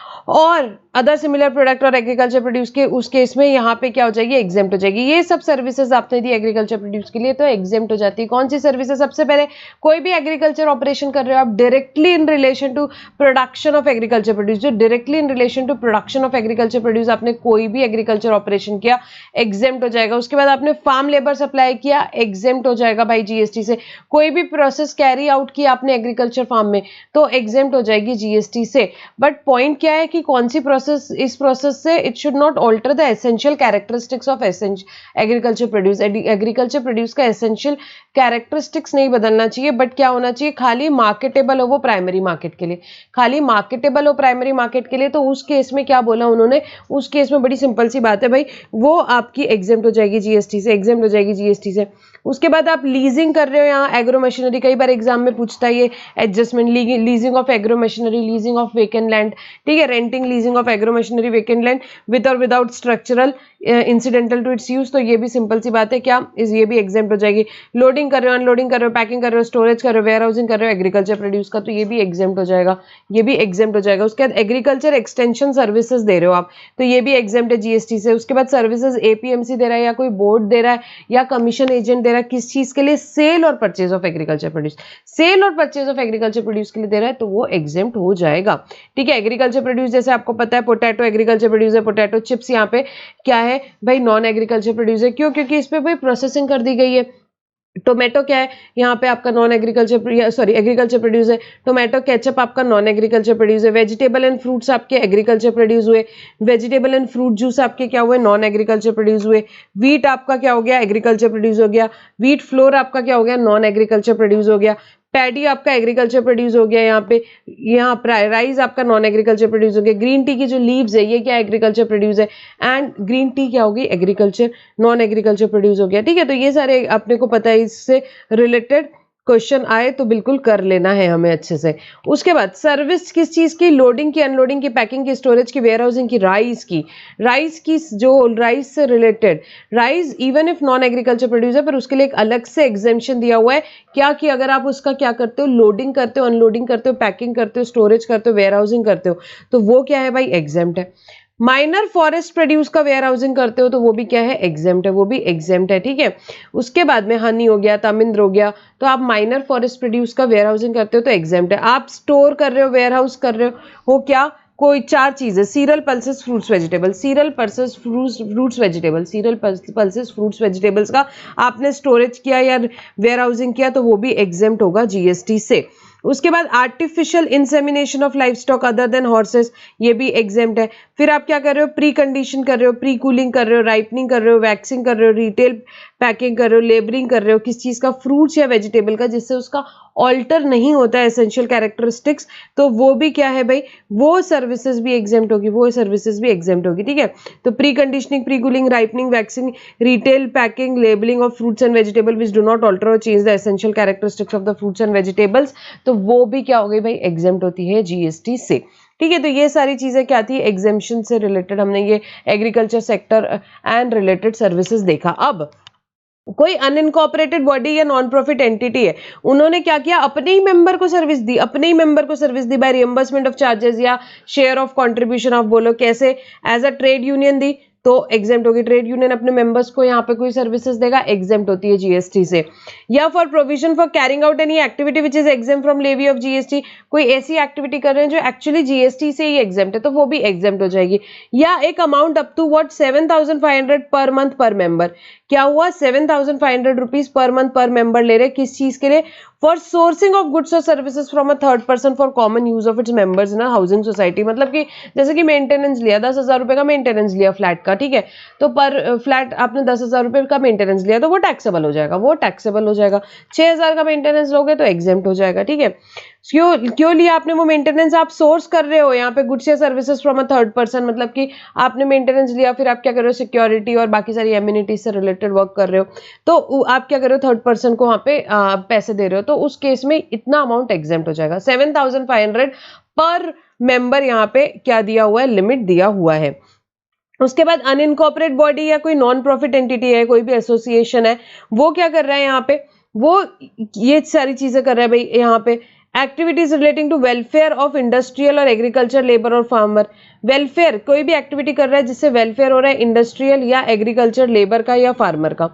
और अदर सिमिलर प्रोडक्ट और एग्रीकल्चर प्रोड्यूस के, उस केस में यहाँ पे क्या हो जाएगी, एग्जेम्प्ट हो जाएगी। ये सब सर्विसेज आपने दी एग्रीकल्चर प्रोड्यूस के लिए तो एग्जेम्प्ट हो जाती है। कौन सी सर्विसेज, सबसे पहले कोई भी एग्रीकल्चर ऑपरेशन कर रहे हो आप directly in relation to production of agriculture produce, जो directly in relation to production of agriculture produce आपने कोई भी एग्रीकल्चर ऑपरेशन किया, एग्जेम्प्ट हो जाएगा। उसके बाद आपने फार्म लेबर सप्लाई किया, एग्जेम्प्ट हो जाएगा भाई जीएसटी से। कोई भी प्रोसेस कैरी आउट किया आपने एग्रीकल्चर फार्म में तो एग्जेम्प्ट हो जाएगी जीएसटी से। बट पॉइंट क्या है कि कौन सी प्रोसेस, इस प्रोसेस से it should not alter the essential characteristics of agriculture produce. Agriculture produce का एसेंशियल कैरेक्टरिस्टिक्स नहीं बदलना चाहिए, बट क्या होना चाहिए, खाली मार्केटेबल हो वो प्राइमरी मार्केट के लिए, खाली मार्केटेबल हो प्राइमरी मार्केट के लिए। तो उस केस में क्या बोला उन्होंने, उस केस में बड़ी सिंपल सी बात है भाई, वो आपकी एग्जेम्प्ट हो जाएगी जीएसटी से, एग्जेम्प्ट हो जाएगी जीएसटी से। उसके बाद आप लीजिंग कर रहे हो, यहाँ एग्रो मशीनरी, कई बार एग्जाम में पूछता है ये adjustment, leasing of agro machinery, leasing of vacant land. ठीक है, renting, leasing of agro machinery, vacant land with और without structural incidental to its use, तो ये भी सिंपल सी बात है, क्या ये भी एग्जेम्प्ट हो जाएगी। लोडिंग कर रहे हो, अनलोडिंग कर रहे हो, पैकिंग कर रहे हो, स्टोरेज कर रहे हो, वेयर हाउसिंग कर रहे हो एग्रीकल्चर प्रोड्यूस का, तो ये भी एग्जेम्प्ट हो जाएगा, ये भी एग्जेम्प्ट हो जाएगा। उसके बाद एग्रीकल्चर एक्सटेंशन सर्विसेज दे रहे हो आप, तो ये भी एग्जेम्प्ट है जीएसटी से। उसके बाद सर्विसेज एपीएमसी दे रहा है या कोई बोर्ड दे रहा है या कमीशन एजेंट दे रहा है, किस चीज के लिए, सेल और purchase of agriculture produce, sale और परचेज ऑफ एग्रीकल्चर प्रोड्यूस के लिए दे रहा है, तो वो एग्जेम्प्ट हो जाएगा। ठीक है, एग्रीकल्चर प्रोड्यूस जैसे आपको पता है पोटैटो एग्रीकल्चर प्रोड्यूस है, पोटैटो चिप्स यहाँ पे क्या है भाई, नॉन एग्रीकल्चर प्रोड्यूस है। क्यों, क्योंकि इस पे भाई प्रोसेसिंग कर दी गई है। टोमेटो क्या है, यहाँ पे आपका non agriculture, sorry agriculture produce है। टोमेटो केचप आपका नॉन एग्रीकल्चर प्रोड्यूस है। वेजिटेबल एंड फ्रूट्स आपके एग्रीकल्चर प्रोड्यूस हुए। वेजिटेबल एंड फ्रूट जूस आपके क्या हुए, नॉन एग्रीकल्चर प्रोड्यूस हुए। वीट आपका क्या हो गया, एग्रीकल्चर प्रोड्यूस हो गया। वीट फ्लोर आपका क्या हो गया, नॉन एग्रीकल्चर प्रोड्यूस हो गया। पैडी आपका एग्रीकल्चर प्रोड्यूस हो गया, यहाँ राइस आपका नॉन एग्रीकल्चर प्रोड्यूस हो गया। ग्रीन टी की जो लीव्स है ये क्या एग्रीकल्चर प्रोड्यूस है, एंड ग्रीन टी क्या होगी, एग्रीकल्चर नॉन एग्रीकल्चर प्रोड्यूस हो गया। ठीक है, तो ये सारे अपने को पता है, इससे रिलेटेड क्वेश्चन आए तो बिल्कुल कर लेना है हमें अच्छे से। उसके बाद सर्विस किस चीज की, लोडिंग की, अनलोडिंग की, पैकिंग की, स्टोरेज की, वेयर हाउसिंग की, राइस की जो राइस से related, rice even if non agriculture produce है पर उसके लिए एक अलग से एग्जेम्पशन दिया हुआ है, क्या कि अगर आप उसका क्या करते हो, लोडिंग करते हो, अनलोडिंग करते हो, पैकिंग करते हो, स्टोरेज करते हो, वेयर हाउसिंग करते हो, तो वो क्या है भाई, एग्जेम्प्ट है। माइनर फॉरेस्ट प्रोड्यूस का वेयर हाउसिंग करते हो तो वो भी क्या है, एग्जेम्प्ट है, वो भी एग्जेम्प्ट है। ठीक है, उसके बाद में हनी हो गया, तामिंद्र हो गया, तो आप माइनर फॉरेस्ट प्रोड्यूस का वेयर हाउसिंग करते हो तो एग्जेम्प्ट है। आप स्टोर कर रहे हो, वेयर हाउस कर रहे हो क्या, कोई 4 चीजें, serial, pulses, fruits, vegetable, serial, pulses, fruits, vegetable, serial, pulses, fruits, vegetables का आपने स्टोरेज किया या वेयर हाउसिंग किया तो वो भी एग्जेम्प्ट होगा जीएसटी से। उसके बाद artificial insemination of life stock other than horses, ये भी एग्जेम्प्ट है। फिर आप क्या कर रहे हो, प्री कंडीशन कर रहे हो, प्री कूलिंग कर रहे हो, राइपनिंग कर रहे हो, वैक्सिंग कर रहे हो, रिटेल पैकिंग कर रहे हो, लेबरिंग कर रहे हो, किस चीज का, फ्रूट्स या वेजिटेबल का, जिससे उसका ऑल्टर नहीं होता है एसेंशियल कैरेक्टरिस्टिक्स, तो वो भी क्या है भाई, वो सर्विसेज भी एग्जेम्प्ट होगी, वो सर्विसेज भी एग्जेम्प्ट होगी। ठीक है, तो pre conditioning, pre cooling, ripening, waxing, retail packing, labelling of fruits and vegetable which do not alter और change the essential characteristics of the fruits and vegetables, तो वो भी क्या हो गई भाई, एग्जेम्प्ट होती है जीएसटी से। ठीक है, तो ये सारी चीजें क्या थी, एग्जेम्पशन से रिलेटेड हमने ये agriculture sector and related services देखा। अब कोई अनइनकॉर्पोरेटेड बॉडी या नॉन प्रॉफिट एंटिटी है, उन्होंने क्या किया, अपने ही मेंबर को सर्विस दी, अपने ही मेंबर को सर्विस दी बाय रिएम्बर्समेंट ऑफ चार्जेस या शेयर ऑफ कंट्रीब्यूशन ऑफ, बोलो कैसे, एज अ ट्रेड यूनियन दी तो एग्जेम्प्ट होगी। ट्रेड यूनियन अपने मेंबर्स को यहाँ पे कोई सर्विसेज देगा, एग्जेम्प्ट होती है जीएसटी से। या for provision for carrying out any activity which is exempt from levy of GST, कोई ऐसी एक्टिविटी कर रहे हैं जो एक्चुअली जीएसटी से ही एग्जेम्प्ट है तो वो भी एग्जेम्प्ट हो जाएगी। या एक amount up to what 7,500 per month पर मेंबर, क्या हुआ, 7,500 रुपीज पर मंथ पर मेंबर ले रहे, किस चीज के लिए, फॉर सोर्सिंग ऑफ गुड्स और services from a third person for common use of its members in housing society. मतलब कि जैसे कि मेंटेनेंस लिया, 10,000 रुपए का मेंटेनेंस लिया फ्लैट का, ठीक है, तो पर फ्लैट आपने 10,000 रुपए का मेंटेनेंस लिया तो वो टैक्सेबल हो जाएगा, वो टैक्सेबल हो जाएगा। 6,000 का मेंटेनेंस लोगे तो एग्जेम्प्ट हो जाएगा। ठीक है, क्यों लिया आपने वो मेंटेनेंस, आप सोर्स कर रहे हो यहाँ पे गुड्स या services from a third person, मतलब कि आपने मेंटेनेंस लिया, फिर आप क्या कर रहे हो, सिक्योरिटी और बाकी सारी एम्यूनिटी से रिलेटेड वर्क कर रहे हो, तो आप क्या कर रहे हो, थर्ड पर्सन को वहां पे पैसे दे रहे हो, तो उस केस में इतना अमाउंट एग्जेम्प्ट हो जाएगा। 7,500 पर मेंबर यहाँ पे क्या दिया हुआ है, लिमिट दिया हुआ है। उसके बाद अनइनकॉर्पोरेट बॉडी या कोई नॉन प्रॉफिट एंटिटी है, कोई भी एसोसिएशन है, वो क्या कर रहा है यहाँ पे, वो ये सारी चीजें कर रहा है भाई यहाँ पे, activities relating to welfare of industrial और एग्रीकल्चर लेबर और फार्मर। वेलफेयर, कोई भी एक्टिविटी कर रहा है जिससे वेलफेयर हो रहा है इंडस्ट्रियल या एग्रीकल्चर लेबर का या फार्मर का।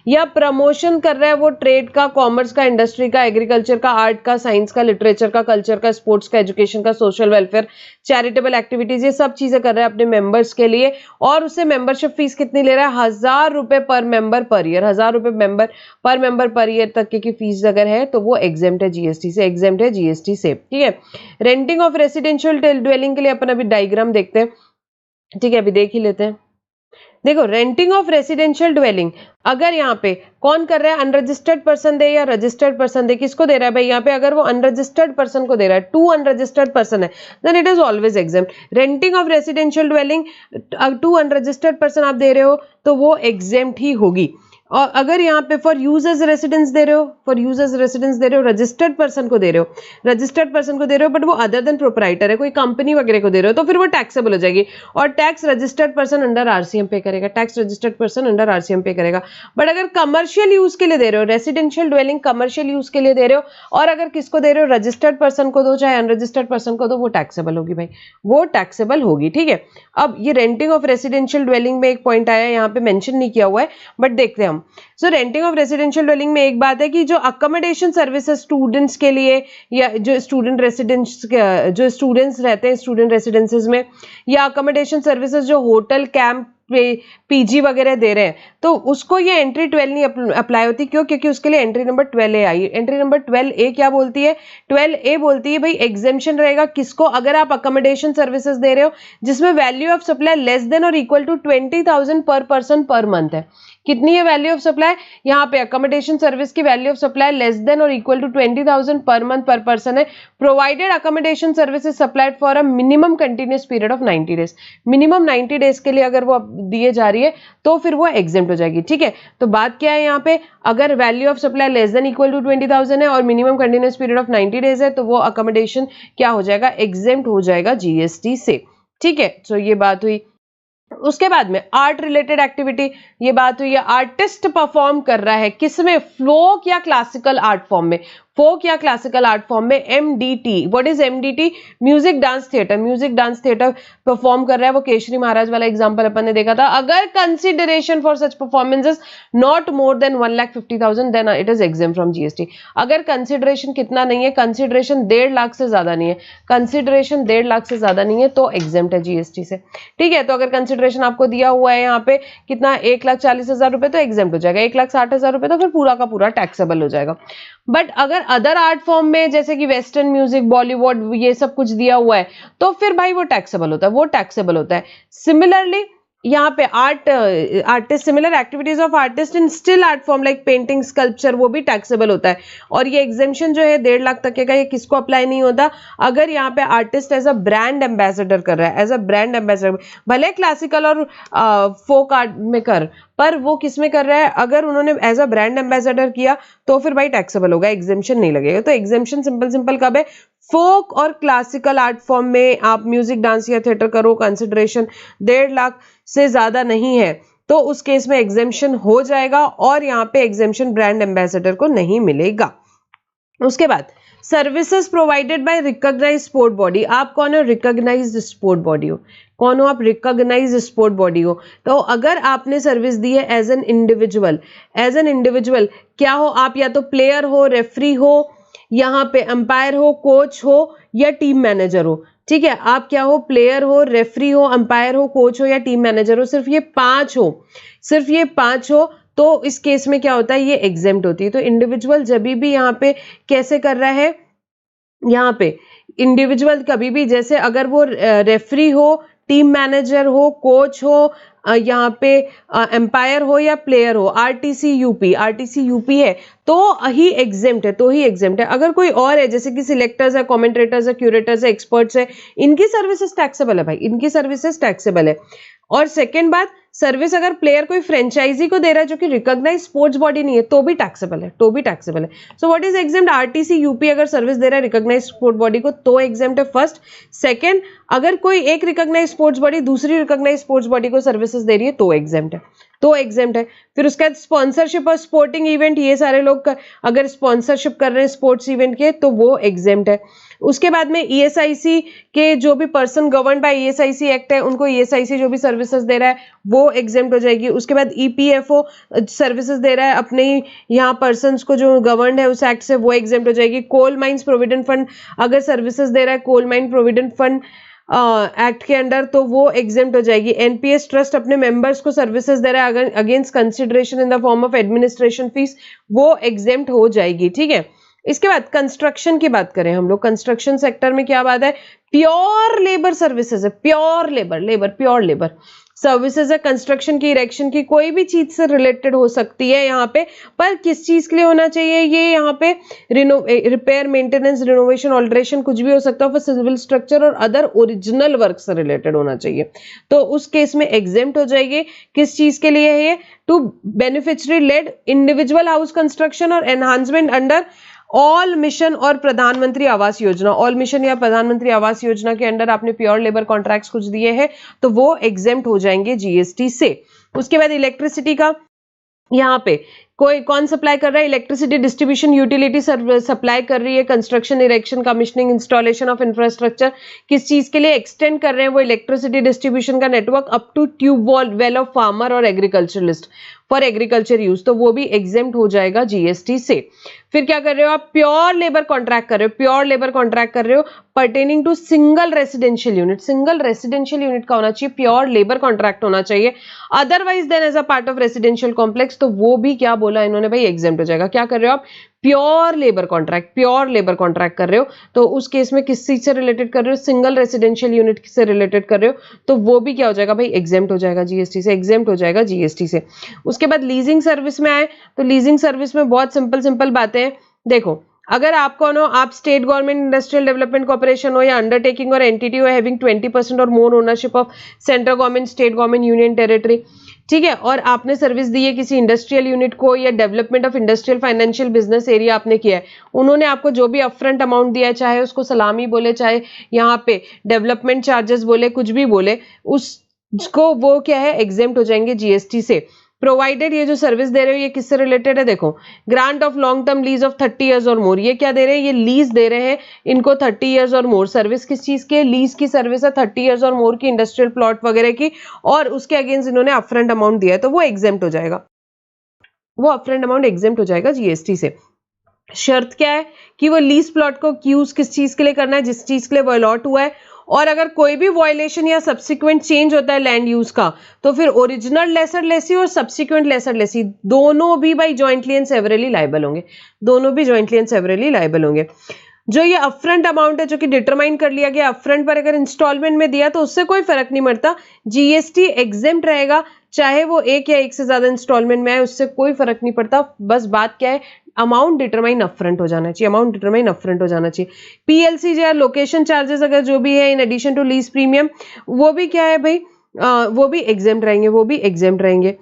या प्रमोशन कर रहा है वो ट्रेड का, कॉमर्स का, इंडस्ट्री का, एग्रीकल्चर का, आर्ट का, साइंस का, लिटरेचर का, कल्चर का, स्पोर्ट्स का, एजुकेशन का, सोशल वेलफेयर, चैरिटेबल एक्टिविटीज, ये सब चीजें कर रहा है अपने मेंबर्स के लिए। और उससे मेंबरशिप फीस कितनी ले रहा है, 1,000 रुपए पर मेंबर पर ईयर, 1,000 रुपए मेंबर पर ईयर तक की फीस अगर है तो वो एग्जेम्प्ट है जीएसटी से, एग्जेम्प्ट है जीएसटी से। ठीक है, रेंटिंग ऑफ रेसिडेंशियल ड्वेलिंग के लिए अपन अभी डायग्राम देखते हैं। ठीक है, अभी देख ही लेते हैं। देखो, रेंटिंग ऑफ रेसिडेंशियल ड्वेलिंग, अगर यहाँ पे कौन कर रहा है, अनरजिस्टर्ड पर्सन दे या रजिस्टर्ड पर्सन दे, किसको दे रहा है भाई यहाँ पे, अगर वो अनरजिस्टर्ड पर्सन को दे रहा है, टू अनरजिस्टर्ड पर्सन है, then it is always exempt. Renting of residential dwelling to unregistered person आप दे रहे हो तो वो एग्जेम्प्ट ही होगी। और अगर यहाँ पे फॉर यूज एज रेसिडेंस दे रहे हो, फॉर यूज एज रेसिडेंस दे रहे हो, रजिस्टर्ड पर्सन को दे रहे हो, रजिस्टर्ड पर्सन को दे रहे हो, बट वो अदर देन प्रोपराइटर है, कोई कंपनी वगैरह को दे रहे हो, तो फिर वो टैक्सेबल हो जाएगी। और tax registered person under RCM पे करेगा, tax registered person under RCM पे करेगा। बट अगर कमर्शियल यूज के लिए दे रहे हो, रेसिडेंशियल ड्वेलिंग कमर्शियल यूज के लिए दे रहे हो, और अगर किसको दे रहे हो, रजिस्टर्ड पर्सन को दो चाहे अनरजिस्टर्ड पर्सन को दो, वो टैक्सेबल होगी भाई, वो टैक्सेबल होगी। ठीक है, अब ये रेंटिंग ऑफ रेसिडेंशियल ड्वेलिंग में एक पॉइंट आया, यहाँ पे मेंशन नहीं किया हुआ है बट देखते हैं हम। सो रेंटिंग ऑफ रेसिडेंशियल ड्वेलिंग में एक बात है कि जो अकोमोडेशन सर्विसेज स्टूडेंट्स के लिए, या जो स्टूडेंट रेसिडेंस, जो स्टूडेंट्स रहते हैं स्टूडेंट रेसिडेंसेज में, या अकोमोडेशन सर्विसेज जो होटल, कैंप, पीजी वगैरह दे रहे हैं, तो उसको ये एंट्री 12 नहीं अप्लाई होती। क्यों? क्योंकि उसके लिए एंट्री नंबर 12A आई। एंट्री नंबर 12A क्या बोलती है, 12A बोलती है भाई एग्जेम्पशन रहेगा किसको, अगर आप अकोमोडेशन सर्विसेज दे रहे हो जिसमें value of supply less then और इक्वल टू 20,000 पर पर्सन पर मंथ है। कितनी है वैल्यू ऑफ सप्लाई, यहाँ पे अकोमोडेशन सर्विस की value of supply less then और इक्वल टू 20,000 पर मंथ पर पर्सन है, provided accommodation service is supplied for a minimum continuous period of 90 days. Minimum 90 days के लिए अगर वो दिए जा रही है तो फिर वो एग्जेम्प्ट हो जाएगी। ठीक है, तो बात क्या है यहाँ पे, अगर value of supply less than equal to 20,000 है और minimum continuous period of 90 days है तो वो अकोमोडेशन क्या हो जाएगा, एग्जेम्प्ट हो जाएगा जीएसटी से। ठीक है, तो ये बात हुई। उसके बाद में आर्ट रिलेटेड एक्टिविटी, ये बात हुई है, आर्टिस्ट परफॉर्म कर रहा है किसमें, फ्लोक या क्लासिकल आर्ट फॉर्म में। फोक या क्लासिकल आर्ट फॉर्म में MDT, what is MDT? Music dance theatre, music dance theatre perform कर रहा है, वो केशरी महाराज वाला एग्जांपल अपन ने देखा था। अगर consideration for such performances not more than 1,50,000 then it is exempt from GST। अगर कंसिडरेशन कितना नहीं है, कंसिडरेशन 1.5 लाख से ज्यादा नहीं है, कंसिडरेशन 1.5 लाख से ज्यादा नहीं है तो एग्जेम्प्ट है GST से, ठीक है। तो अगर कंसिडरेशन आपको दिया हुआ है यहाँ पे कितना 1,40,000 रुपए तो एग्जेम्प्ट हो जाएगा, 1,60,000 रुपए तो फिर पूरा का पूरा टैक्सेबल हो जाएगा। बट अगर अदर आर्ट फॉर्म में जैसे कि वेस्टर्न म्यूजिक, बॉलीवुड, ये सब कुछ दिया हुआ है तो फिर भाई वो टैक्सेबल होता है, वो टैक्सेबल होता है। सिमिलरली यहाँ पे artist, similar activities of artist in still art form like painting, sculpture, वो भी टैक्सेबल होता है। और ये एग्जेम्पशन जो है 1.5 लाख तक का, ये किसको अप्लाई नहीं होता? अगर यहाँ पे artist as a brand ambassador कर रहा है, एज अ ब्रांड एम्बेसडर, भले क्लासिकल और फोक आर्ट में कर, पर वो किस में कर रहा है? अगर उन्होंने एज अ ब्रांड एम्बेसडर किया तो फिर भाई टैक्सेबल होगा, एग्जेम्पशन नहीं लगेगा। तो एग्जेम्पशन सिंपल कब है? फोक और क्लासिकल आर्ट फॉर्म में आप म्यूजिक, डांस या थिएटर करो, कंसिडरेशन 1.5 लाख से ज्यादा नहीं है तो उस केस में एग्जेम्पशन हो जाएगा और यहाँ पे एग्जेम्पशन ब्रांड एम्बेसडर को नहीं मिलेगा। उसके बाद services provided by recognised sport body. आप कौन हो? रिकॉग्नाइज्ड स्पोर्ट बॉडी हो। कौन हो आप? रिकॉग्नाइज्ड स्पोर्ट बॉडी हो। तो अगर आपने सर्विस दी है as an individual, as an individual क्या हो आप? या तो प्लेयर हो, रेफरी हो, यहाँ पे अंपायर हो, कोच हो या टीम मैनेजर हो, ठीक है। आप क्या हो? प्लेयर हो, रेफरी हो, अंपायर हो, कोच हो या टीम मैनेजर हो। सिर्फ ये 5 हो, सिर्फ ये 5 हो तो इस केस में क्या होता है? ये एग्जेम्प्ट होती है। तो इंडिविजुअल जब भी यहाँ पे कैसे कर रहा है? यहाँ पे इंडिविजुअल कभी भी, जैसे अगर वो रेफरी हो, टीम मैनेजर हो, कोच हो, यहाँ पे एम्पायर हो या प्लेयर हो, आरटीसी यूपी है तो ही एग्जेम्प्ट है, तो ही एग्जेम्प्ट है। अगर कोई और है जैसे कि सिलेक्टर्स है, कमेंटेटर्स है, क्यूरेटर्स है, एक्सपर्ट्स है, इनकी सर्विसेज टैक्सेबल है भाई, इनकी सर्विसेज टैक्सेबल है। और सेकेंड बात, सर्विस अगर प्लेयर कोई फ्रेंचाइजी को दे रहा है जो कि रिकॉग्नाइज स्पोर्ट्स बॉडी नहीं है तो भी टैक्सेबल है, तो भी टैक्सेबल है। So what is exempt? RTC UP अगर सर्विस दे रहा है रिकॉग्नाइज स्पोर्ट्स बॉडी को तो एग्जेम्प्ट है, फर्स्ट। सेकंड, अगर कोई एक रिकॉग्नाइज स्पोर्ट्स बॉडी दूसरी रिकॉग्नाइज स्पोर्ट्स बॉडी को सर्विसेज दे रही है तो एग्जेम्प्ट है, तो एग्जेम्प्ट है। फिर उसके बाद स्पॉन्सरशिप और स्पोर्टिंग इवेंट, ये सारे लोग अगर स्पॉन्सरशिप कर रहे हैं स्पोर्ट्स इवेंट के तो वो एग्जेम्प्ट है। उसके बाद में ESIC के जो भी person govern by ESIC act है उनको ESIC जो भी सर्विसेज दे रहा है वो एग्जेम्प्ट हो जाएगी। उसके बाद EPFO सर्विसेज दे रहा है अपने ही यहाँ पर्सन्स को जो गवर्न है उस एक्ट से, वो एग्जेम्प्ट हो जाएगी। कोल माइंस प्रोविडेंट फंड अगर सर्विसेज दे रहा है coal mine provident fund act के अंडर तो वो एग्जेम्प्ट हो जाएगी। NPS ट्रस्ट अपने मेंबर्स को सर्विसेज दे रहा है against consideration in the form of administration fees, वो एग्जेम्प्ट हो जाएगी, ठीक है। इसके बाद कंस्ट्रक्शन की बात करें हम लोग, कंस्ट्रक्शन सेक्टर में क्या बात है? प्योर लेबर सर्विसेज है, प्योर लेबर सर्विसेज है। कंस्ट्रक्शन की, इरेक्शन की, कोई भी चीज से रिलेटेड हो सकती है यहाँ पे, पर किस चीज के लिए होना चाहिए? ये यहाँ पे रिपेयर, मेंटेनेंस, रिनोवेशन, ऑल्टरेशन कुछ भी हो सकता है, सिविल स्ट्रक्चर और अदर ओरिजिनल वर्क से रिलेटेड होना चाहिए तो उस केस में एग्जेम्प्ट हो जाएगी। किस चीज के लिए है ये? To beneficiary led individual house construction और एनहांसमेंट अंडर ऑल मिशन और प्रधानमंत्री आवास योजना। ऑल मिशन या प्रधानमंत्री आवास योजना के अंडर आपने प्योर लेबर कॉन्ट्रैक्ट्स कुछ दिए हैं तो वो एग्जेम्प्ट हो जाएंगे GST से। उसके बाद इलेक्ट्रिसिटी का, यहाँ पे कोई कौन सप्लाई कर रहा है? इलेक्ट्रिसिटी डिस्ट्रीब्यूशन यूटिलिटी सप्लाई कर रही है। Construction, erection, commissioning, installation of infrastructure किस चीज के लिए एक्सटेंड कर रहे हैं? वो इलेक्ट्रिसिटी डिस्ट्रीब्यूशन का network up to tube well of farmer और एग्रीकल्चरलिस्ट फॉर एग्रीकल्चर यूज, तो वो भी एग्जेम्प्ट हो जाएगा GST से। फिर क्या कर रहे हो आप? प्योर लेबर कॉन्ट्रैक्ट कर रहे हो, प्योर लेबर कॉन्ट्रैक्ट कर रहे हो pertaining to single residential unit. Single residential unit का होना चाहिए, प्योर लेबर कॉन्ट्रैक्ट होना चाहिए। Otherwise then as a part of residential complex, तो वो भी क्या बोला इन्होंने भाई? एग्जेम्प्ट हो जाएगा। क्या कर रहे हो आप? प्योर लेबर कॉन्ट्रैक्ट कर रहे हो तो उस केस में किस चीज से रिलेटेड कर रहे हो? सिंगल रेसिडेंशियल यूनिट से रिलेटेड कर रहे हो तो वो भी क्या हो जाएगा भाई? एग्जेम्प्ट हो जाएगा GST से, एग्जेम्प्ट हो जाएगा GST से। उसके बाद लीजिंग सर्विस में आए तो लीजिंग सर्विस में बहुत सिंपल बातें हैं। देखो, अगर आप कौन हो? आप state government industrial development corporation हो या अंडरटेकिंग और एंटिटी हो हैविंग 20% और more ownership of central government, state government, union territory, ठीक है। और आपने सर्विस दी है किसी इंडस्ट्रियल यूनिट को या development of industrial financial business area आपने किया है, उन्होंने आपको जो भी अपफ्रंट अमाउंट दिया है, चाहे उसको सलामी बोले, चाहे यहाँ पे डेवलपमेंट चार्जेस बोले, कुछ भी बोले, उसको वो क्या है? एग्जेम्प्ट हो जाएंगे GST से। प्रोवाइडेड, ये जो सर्विस दे रहे हो ये किससे रिलेटेड है, देखो grant of long term lease of 30 years और मोर, ये क्या दे रहे हैं, ये लीज दे रहे हैं इनको 30 इयर्स और मोर। सर्विस किस चीज के, लीज की सर्विस है 30 इयर्स और मोर की, इंडस्ट्रियल प्लॉट वगैरह की, और उसके अगेंस्ट इन्होंने अपफ्रंट अमाउंट दिया है तो वो एग्जेम्प्ट हो जाएगा, वो अपफ्रंट अमाउंट एग्जेम्प्ट हो जाएगा जीएसटी से। शर्त क्या है कि वो लीज प्लॉट को यूज किस चीज के लिए करना है, जिस चीज के लिए वो अलॉट हुआ है, और अगर कोई भी वायलेशन या सब्सिक्वेंट चेंज होता है लैंड यूज का तो फिर ओरिजिनल लेसर लेसी और सब्सिक्वेंट लेसर लेसी दोनों भी भाई जॉइंटली एंड सेवरली लायबल होंगे, दोनों भी जॉइंटली एंड सेवरली लायबल होंगे। जो ये अपफ्रंट अमाउंट है जो कि डिटरमाइन कर लिया गया, अपफ्रंट पर अगर इंस्टॉलमेंट में दिया तो उससे कोई फर्क नहीं पड़ता, जीएसटी एग्जेम्प्ट रहेगा, चाहे वो एक या एक से ज्यादा इंस्टॉलमेंट में आए उससे कोई फर्क नहीं पड़ता। बस बात क्या है, अमाउंट डिटरमाइन अपफ्रंट हो जाना चाहिए, अमाउंट डिटरमाइन अपफ्रंट हो जाना चाहिए। पीएलसी या लोकेशन चार्जेस अगर जो भी है in addition to lease premium, वो भी क्या है भाई, वो भी एग्जेम्प्ट रहेंगे, वो भी एग्जेम्प्ट रहेंगे,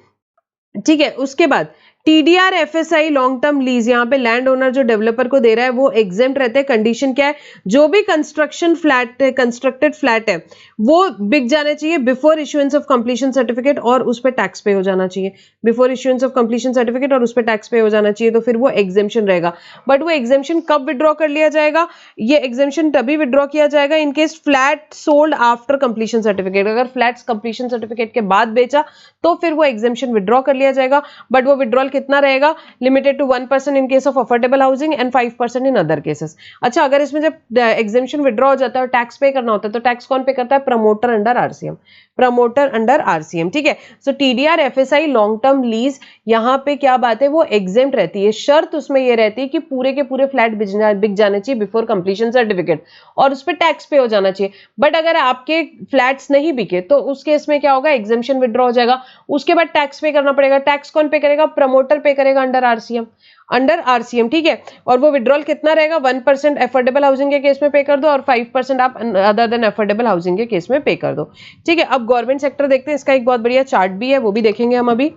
ठीक है। उसके बाद TDR FSI long term lease, यहाँ पे लैंड ओनर जो डेवलपर को दे रहा है वो एग्जेम्प्ट रहते हैं। कंडीशन क्या है, जो भी कंस्ट्रक्शन फ्लैट है, कंस्ट्रक्टेड फ्लैट है वो बिक जाना चाहिए before issuance of completion certificate और उस पर टैक्स पे हो जाना चाहिए, before issuance of completion certificate और उस पर टैक्स पे हो जाना चाहिए, तो फिर वो एग्जेम्पशन रहेगा। बट वो एग्जेम्पशन कब विड्रॉ कर लिया जाएगा, ये एग्जेम्पशन तभी विड्रॉ किया जाएगा in case flat sold after completion certificate, अगर फ्लैट्स कंप्लीशन सर्टिफिकेट के बाद बेचा तो फिर वो एग्जेम्पशन विड्रॉ कर लिया जाएगा। बट वो विड्रॉल कितना रहेगा, limited to 1% in case of affordable housing and 5% in other cases. अच्छा, अगर इसमें जब एग्जेम्पशन विड्रॉ हो जाता है और टैक्स पे करना होता है तो टैक्स कौन पे करता है, promoter under RCM, promoter under RCM, ठीक है। So TDR FSI long term lease, यहाँ पे क्या बात है, वो एग्जेम्प्ट रहती है। शर्त उसमें ये रहती है कि पूरे के पूरे फ्लैट बिक जाने चाहिए बिफोर कंप्लीशन सर्टिफिकेट और उस पर टैक्स पे हो जाना चाहिए। बट अगर आपके फ्लैट्स नहीं बिके तो उस केस में क्या होगा, एग्जेम्पशन विड्रॉ हो जाएगा, उसके बाद टैक्स पे करना पड़ेगा। टैक्स कौन पे करेगा, प्रमोटर पे करेगा अंडर आरसीएम, अंडर आरसीएम, ठीक है। और वो विड्रॉल कितना रहेगा, 1% अफोर्डेबल हाउसिंग के केस में पे कर दो और 5% आप अदर देन अफोर्डेबल हाउसिंग के केस में पे कर दो, ठीक है। अब गवर्नमेंट सेक्टर देखते हैं, इसका एक बहुत बढ़िया चार्ट भी है, वो भी देखेंगे हम अभी।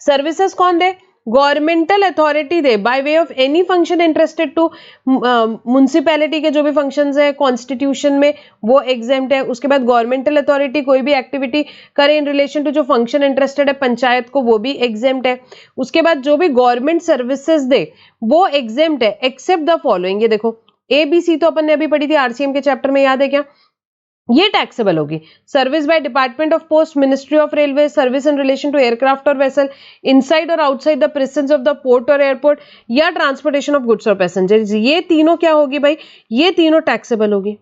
सर्विसेज कौन दे, गवर्नमेंटल अथॉरिटी दे by way of any function interested to municipality के जो भी फंक्शंस है कॉन्स्टिट्यूशन में वो एग्जेम्प्ट है। उसके बाद गवर्नमेंटल अथॉरिटी कोई भी एक्टिविटी करे इन रिलेशन टू जो फंक्शन इंटरेस्टेड है पंचायत को, वो भी एग्जेम्प्ट है। उसके बाद जो भी गवर्नमेंट सर्विसेज दे वो एग्जेम्प्ट है एक्सेप्ट द फॉलोइंग, ये देखो एबीसी तो अपन ने अभी पढ़ी थी आरसीएम के चैप्टर में, याद है क्या, ये टैक्सेबल होगी। Service by department of post, ministry of railway, service in relation to aircraft और वेसल इनसाइड और outside the presence of the port और एयरपोर्ट, या ट्रांसपोर्टेशन ऑफ गुड्स और पैसेंजर्स, ये तीनों क्या होगी भाई, ये तीनों टैक्सेबल होगी।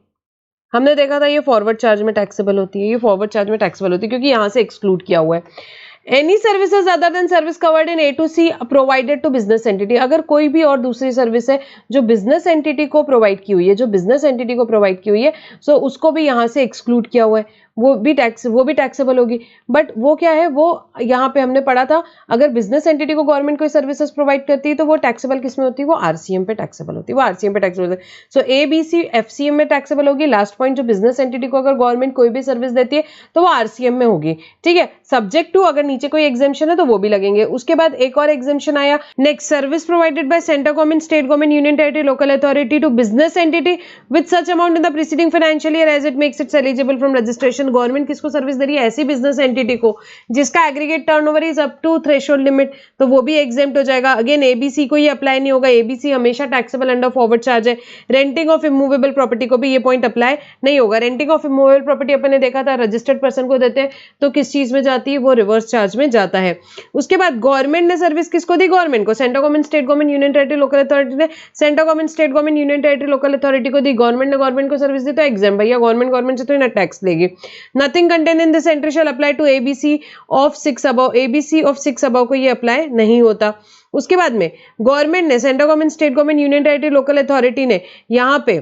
हमने देखा था ये फॉरवर्ड चार्ज में टैक्सेबल होती है, ये फॉरवर्ड चार्ज में टैक्सेबल होती है क्योंकि यहां से एक्सक्लूड किया हुआ है। Any services other than service covered in A to C provided to business entity, अगर कोई भी और दूसरी सर्विस है जो बिजनेस एंटिटी को प्रोवाइड की हुई है, जो बिजनेस एंटिटी को प्रोवाइड की हुई है, सो उसको भी यहां से एक्सक्लूड किया हुआ है, वो भी टैक्सेबल होगी। बट वो क्या है, वो यहाँ पे हमने पढ़ा था अगर बिजनेस एंटिटी को गवर्नमेंट कोई सर्विसेज प्रोवाइड करती है तो वो टैक्सेबल किसमें होती है, वो आरसीएम पे टैक्सेबल होती है, वो आरसीएम पे टैक्सेबल होती है। सो एबीसी एफसीएम में टैक्सेबल होगी। लास्ट पॉइंट, जो बिजनेस एंटिटी को अगर गवर्नमेंट कोई भी सर्विस देती है तो वो आरसीएम में होगी, ठीक है। सब्जेक्ट टू अगर नीचे कोई एग्जेम्पशन है तो वो भी लगेंगे। उसके बाद एक और एग्जेम्पशन आया, next, service provided by central government, state government, union territory, local authority to business entity with such amount in the preceding financial year as it makes its eligible from registration. Government किसको service दे रही है, ऐसी business entity को जिसका aggregate turnover is up to threshold limit, तो वो भी एग्जेम्प्ट हो जाएगा। अगेन एबीसी को ये अप्लाई नहीं होगा, एबीसी हमेशा टैक्सेबल अंडर फॉरवर्ड चार्ज है। रेंटिंग ऑफ इमूवेबल प्रॉपर्टी को भी ये पॉइंट अप्लाई नहीं होगा। रेंटिंग ऑफ इमूवेबल प्रॉपर्टी अपन ने देखा था रजिस्टर्ड पर्सन को देते हैं तो किस चीज में जाती है, वो रिवर्स चार्ज में जाता है। उसके बाद गवर्नमेंट ने सर्विस किसको दी, गवर्नमेंट को, central government, state government, union territory, local authority ने central government, state government, union territory, local authority को दी। गवर्नमेंट ने गवर्नमेंट को सर्विस दी तो एग्जाम, भैया गवर्नमेंट से तो ना टैक्स लेगी। Nothing contain in this entry shall apply to ABC of 6 above, ABC of 6 above को ये अप्लाई नहीं होता। उसके बाद में गवर्नमेंट ने, central government, state government, union territory, local authority ने यहाँ पे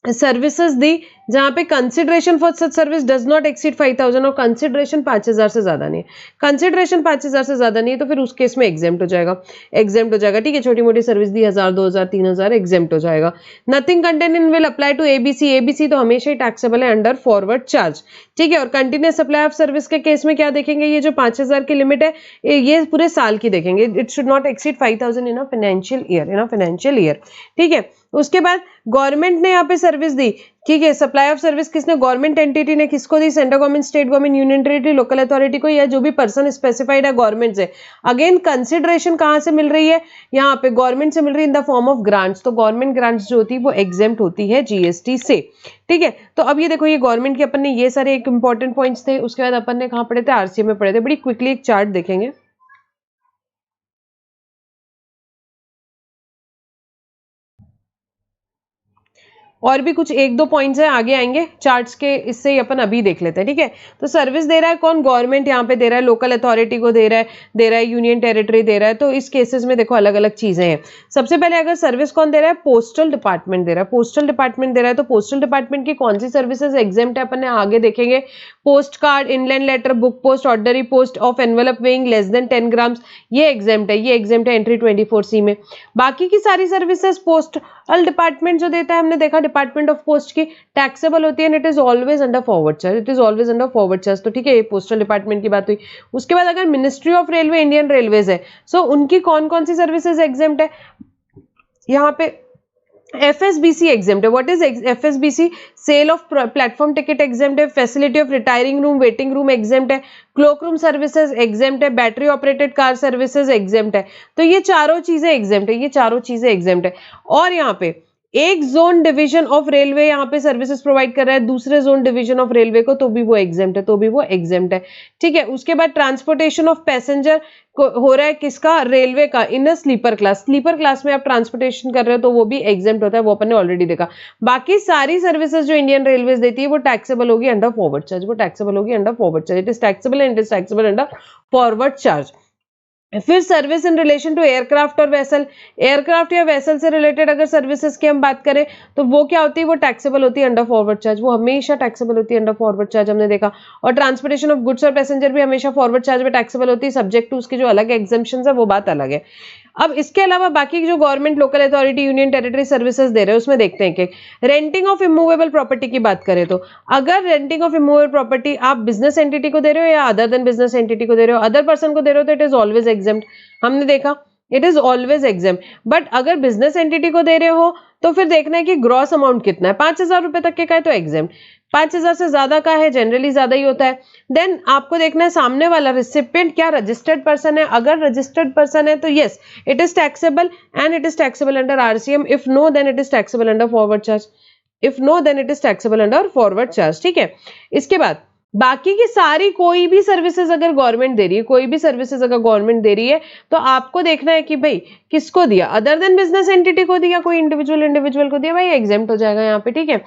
सर्विसेज दी जहां पे consideration for such service does not exceed 5000 और कंसिडरेशन 5000 से ज्यादा नहीं है, कंसिडरेशन 5000 से ज्यादा नहीं है तो फिर उस केस में एग्जेम्प्ट हो जाएगा, ठीक है। छोटी मोटी सर्विस दी 1000 2000 3000 एग्जेम्प्ट हो जाएगा। Nothing contain in will apply to A B C, A B C तो हमेशा ही टैक्सेबल है अंडर फॉरवर्ड चार्ज, ठीक है। और कंटिन्यूस सप्लाई ऑफ सर्विस के केस में क्या देखेंगे, ये जो 5000 की लिमिट है ये पूरे साल की देखेंगे, it should not exceed 5000 in a financial year, ठीक है। उसके बाद गवर्नमेंट ने यहाँ पे सर्विस दी, ठीक है, सप्लाई ऑफ सर्विस किसने, गवर्नमेंट एंटिटी ने किसको दी, central government, state government, union territory, local authority को, या जो भी पर्सन स्पेसिफाइड है गवर्नमेंट से। अगेन कंसिडरेशन कहां से मिल रही है, यहाँ पे गवर्नमेंट से मिल रही है इन द फॉर्म ऑफ ग्रांट्स, तो गवर्नमेंट ग्रांट्स जो होती है वो एग्जेम्प्ट होती है जीएसटी से, ठीक है। तो अब ये देखो, ये गवर्नमेंट के अपन ने ये सारे एक इंपॉर्टेंट पॉइंट्स थे, उसके बाद अपन ने कहां पढ़े थे, आरसीएम में पढ़े थे। बड़ी क्विकली एक चार्ट देखेंगे। और भी कुछ एक दो पॉइंट्स हैं, आगे आएंगे चार्ट्स के, इससे ही अपन अभी देख लेते हैं, ठीक है। तो सर्विस दे रहा है कौन, गवर्नमेंट यहाँ पे दे रहा है, लोकल अथॉरिटी को दे रहा है यूनियन टेरिटरी दे रहा है। तो इस केसेस में देखो अलग अलग चीजें हैं। सबसे पहले अगर सर्विस कौन दे रहा है, पोस्टल डिपार्टमेंट दे रहा है, पोस्टल डिपार्टमेंट दे रहा है। तो पोस्टल डिपार्टमेंट की कौन सी सर्विसेज एग्जेम्प्ट है, अपन ने आगे देखेंगे। Post card, inland letter, book post, ordinary post of envelope weighing less than 10 grams, ये एग्जेम्प्ट है, ये एग्जेम्प्ट है एंट्री 24C में। बाकी की सारी सर्विसेज पोस्टल डिपार्टमेंट जो देता है, हमने देखा डिपार्टमेंट ऑफ पोस्ट की टैक्सेबल होती है, and it is always under forward charge, it is always under forward charge. तो ठीक है, ये पोस्टल डिपार्टमेंट की बात हुई। उसके बाद अगर ministry of railway, Indian railways है, सो उनकी कौन कौन सी सर्विसेज एग्जेम्प्ट है, यहाँ पे FSBC एग्जेम्प्ट है। What is FSBC, sale of platform ticket exempt है, facility of retiring room, waiting room exempt है, क्लोक रूम सर्विसेज एग्जेम्प्ट है, battery operated car services exempt है। तो ये चारों चीजें एग्जेम्प्ट है, ये चारों चीजें एग्जेम्प्ट है। और यहाँ पे एक जोन डिवीजन ऑफ रेलवे यहाँ पे सर्विसेज प्रोवाइड कर रहा है दूसरे जोन डिवीजन ऑफ रेलवे को, तो भी वो एग्जेम्प्ट है, तो भी वो एग्जेम्प्ट है, ठीक है। उसके बाद ट्रांसपोर्टेशन ऑफ पैसेंजर हो रहा है किसका, रेलवे का, इन अ स्लीपर क्लास, स्लीपर क्लास में आप ट्रांसपोर्टेशन कर रहे हो तो वो भी एग्जेम्प्ट होता है, वो अपन ने ऑलरेडी देखा। बाकी सारी सर्विसेज जो इंडियन रेलवेज देती है वो टैक्सेबल होगी अंडर फॉरवर्ड चार्ज, वो टैक्सेबल होगी under forward charge, it is taxable and it is taxable under forward charge. फिर service in relation to aircraft और वेसल, एयरक्राफ्ट या वेसल से रिलेटेड अगर सर्विसेज की हम बात करें तो वो क्या होती है, वो टैक्सेबल होती है अंडर फॉरवर्ड चार्ज, वो हमेशा टैक्सेबल होती है अंडर फॉरवर्ड चार्ज, हमने देखा। और ट्रांसपोर्टेशन ऑफ गुड्स और पैसेंजर भी हमेशा फॉरवर्ड चार्ज में टैक्सेबल होती है, सब्जेक्ट टू उसकी जो अलग एग्जेम्पशंस है वो बात अलग है। अब इसके अलावा बाकी जो government, local authority, union territory services दे रहे हैं उसमें देखते हैं कि रेंटिंग ऑफ इमूवेबल प्रॉपर्टी की बात करें तो अगर रेंटिंग ऑफ इमूवेबल प्रॉपर्टी आप बिजनेस एंटिटी को दे रहे हो या अदर देन बिजनेस एंटिटी को दे रहे हो, अदर पर्सन को दे रहे हो, तो इट इज ऑलवेज एग्जेम्प्ट, हमने देखा it is always exempt. But अगर बिजनेस एंटिटी को दे रहे हो तो फिर देखना है कि ग्रॉस अमाउंट कितना है, 5,000 रुपए तक के का है तो एग्जेम्प्ट, 5,000 से ज्यादा का है जनरली ज्यादा ही होता है। देन आपको देखना है सामने वाला रिसिपिएंट क्या रजिस्टर्ड पर्सन है, अगर रजिस्टर्ड पर्सन है तो yes it is taxable and it is taxable under RCM, if no then it is taxable under forward charge, if no then it is taxable under forward charge, ठीक है। इसके बाद बाकी की सारी कोई भी सर्विसेज अगर गवर्नमेंट दे रही है, कोई भी सर्विसेज अगर गवर्नमेंट दे रही है तो आपको देखना है कि भाई किसको दिया, अदर देन बिजनेस एंटिटी को दिया, कोई इंडिविजुअल को दिया, भाई एग्जेम्प्ट हो जाएगा यहाँ पे, ठीक है।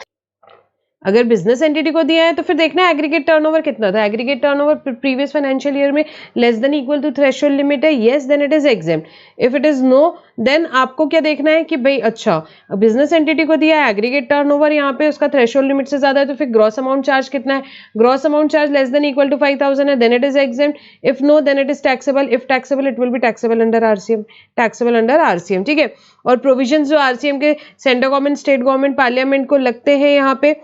अगर बिजनेस एंटिटी को दिया है तो फिर देखना है एग्रीगेट टर्नओवर कितना था, aggregate turnover previous financial year में less than equal to threshold limit है, yes then it is exempt, if it is no then आपको क्या देखना है कि भाई अच्छा बिजनेस एंटिटी को दिया है, एग्रीगेट टर्नओवर यहाँ पे उसका थ्रेशोल्ड लिमिट से ज्यादा है, तो फिर ग्रॉस अमाउंट चार्ज कितना है, gross amount charge less than equal to 5,000 है, then it is exempt, if no then it is taxable, if taxable it will be taxable under RCM, taxable under RCM, ठीक है। और provision जो RCM के central government, state government, parliament को लगते हैं यहाँ पे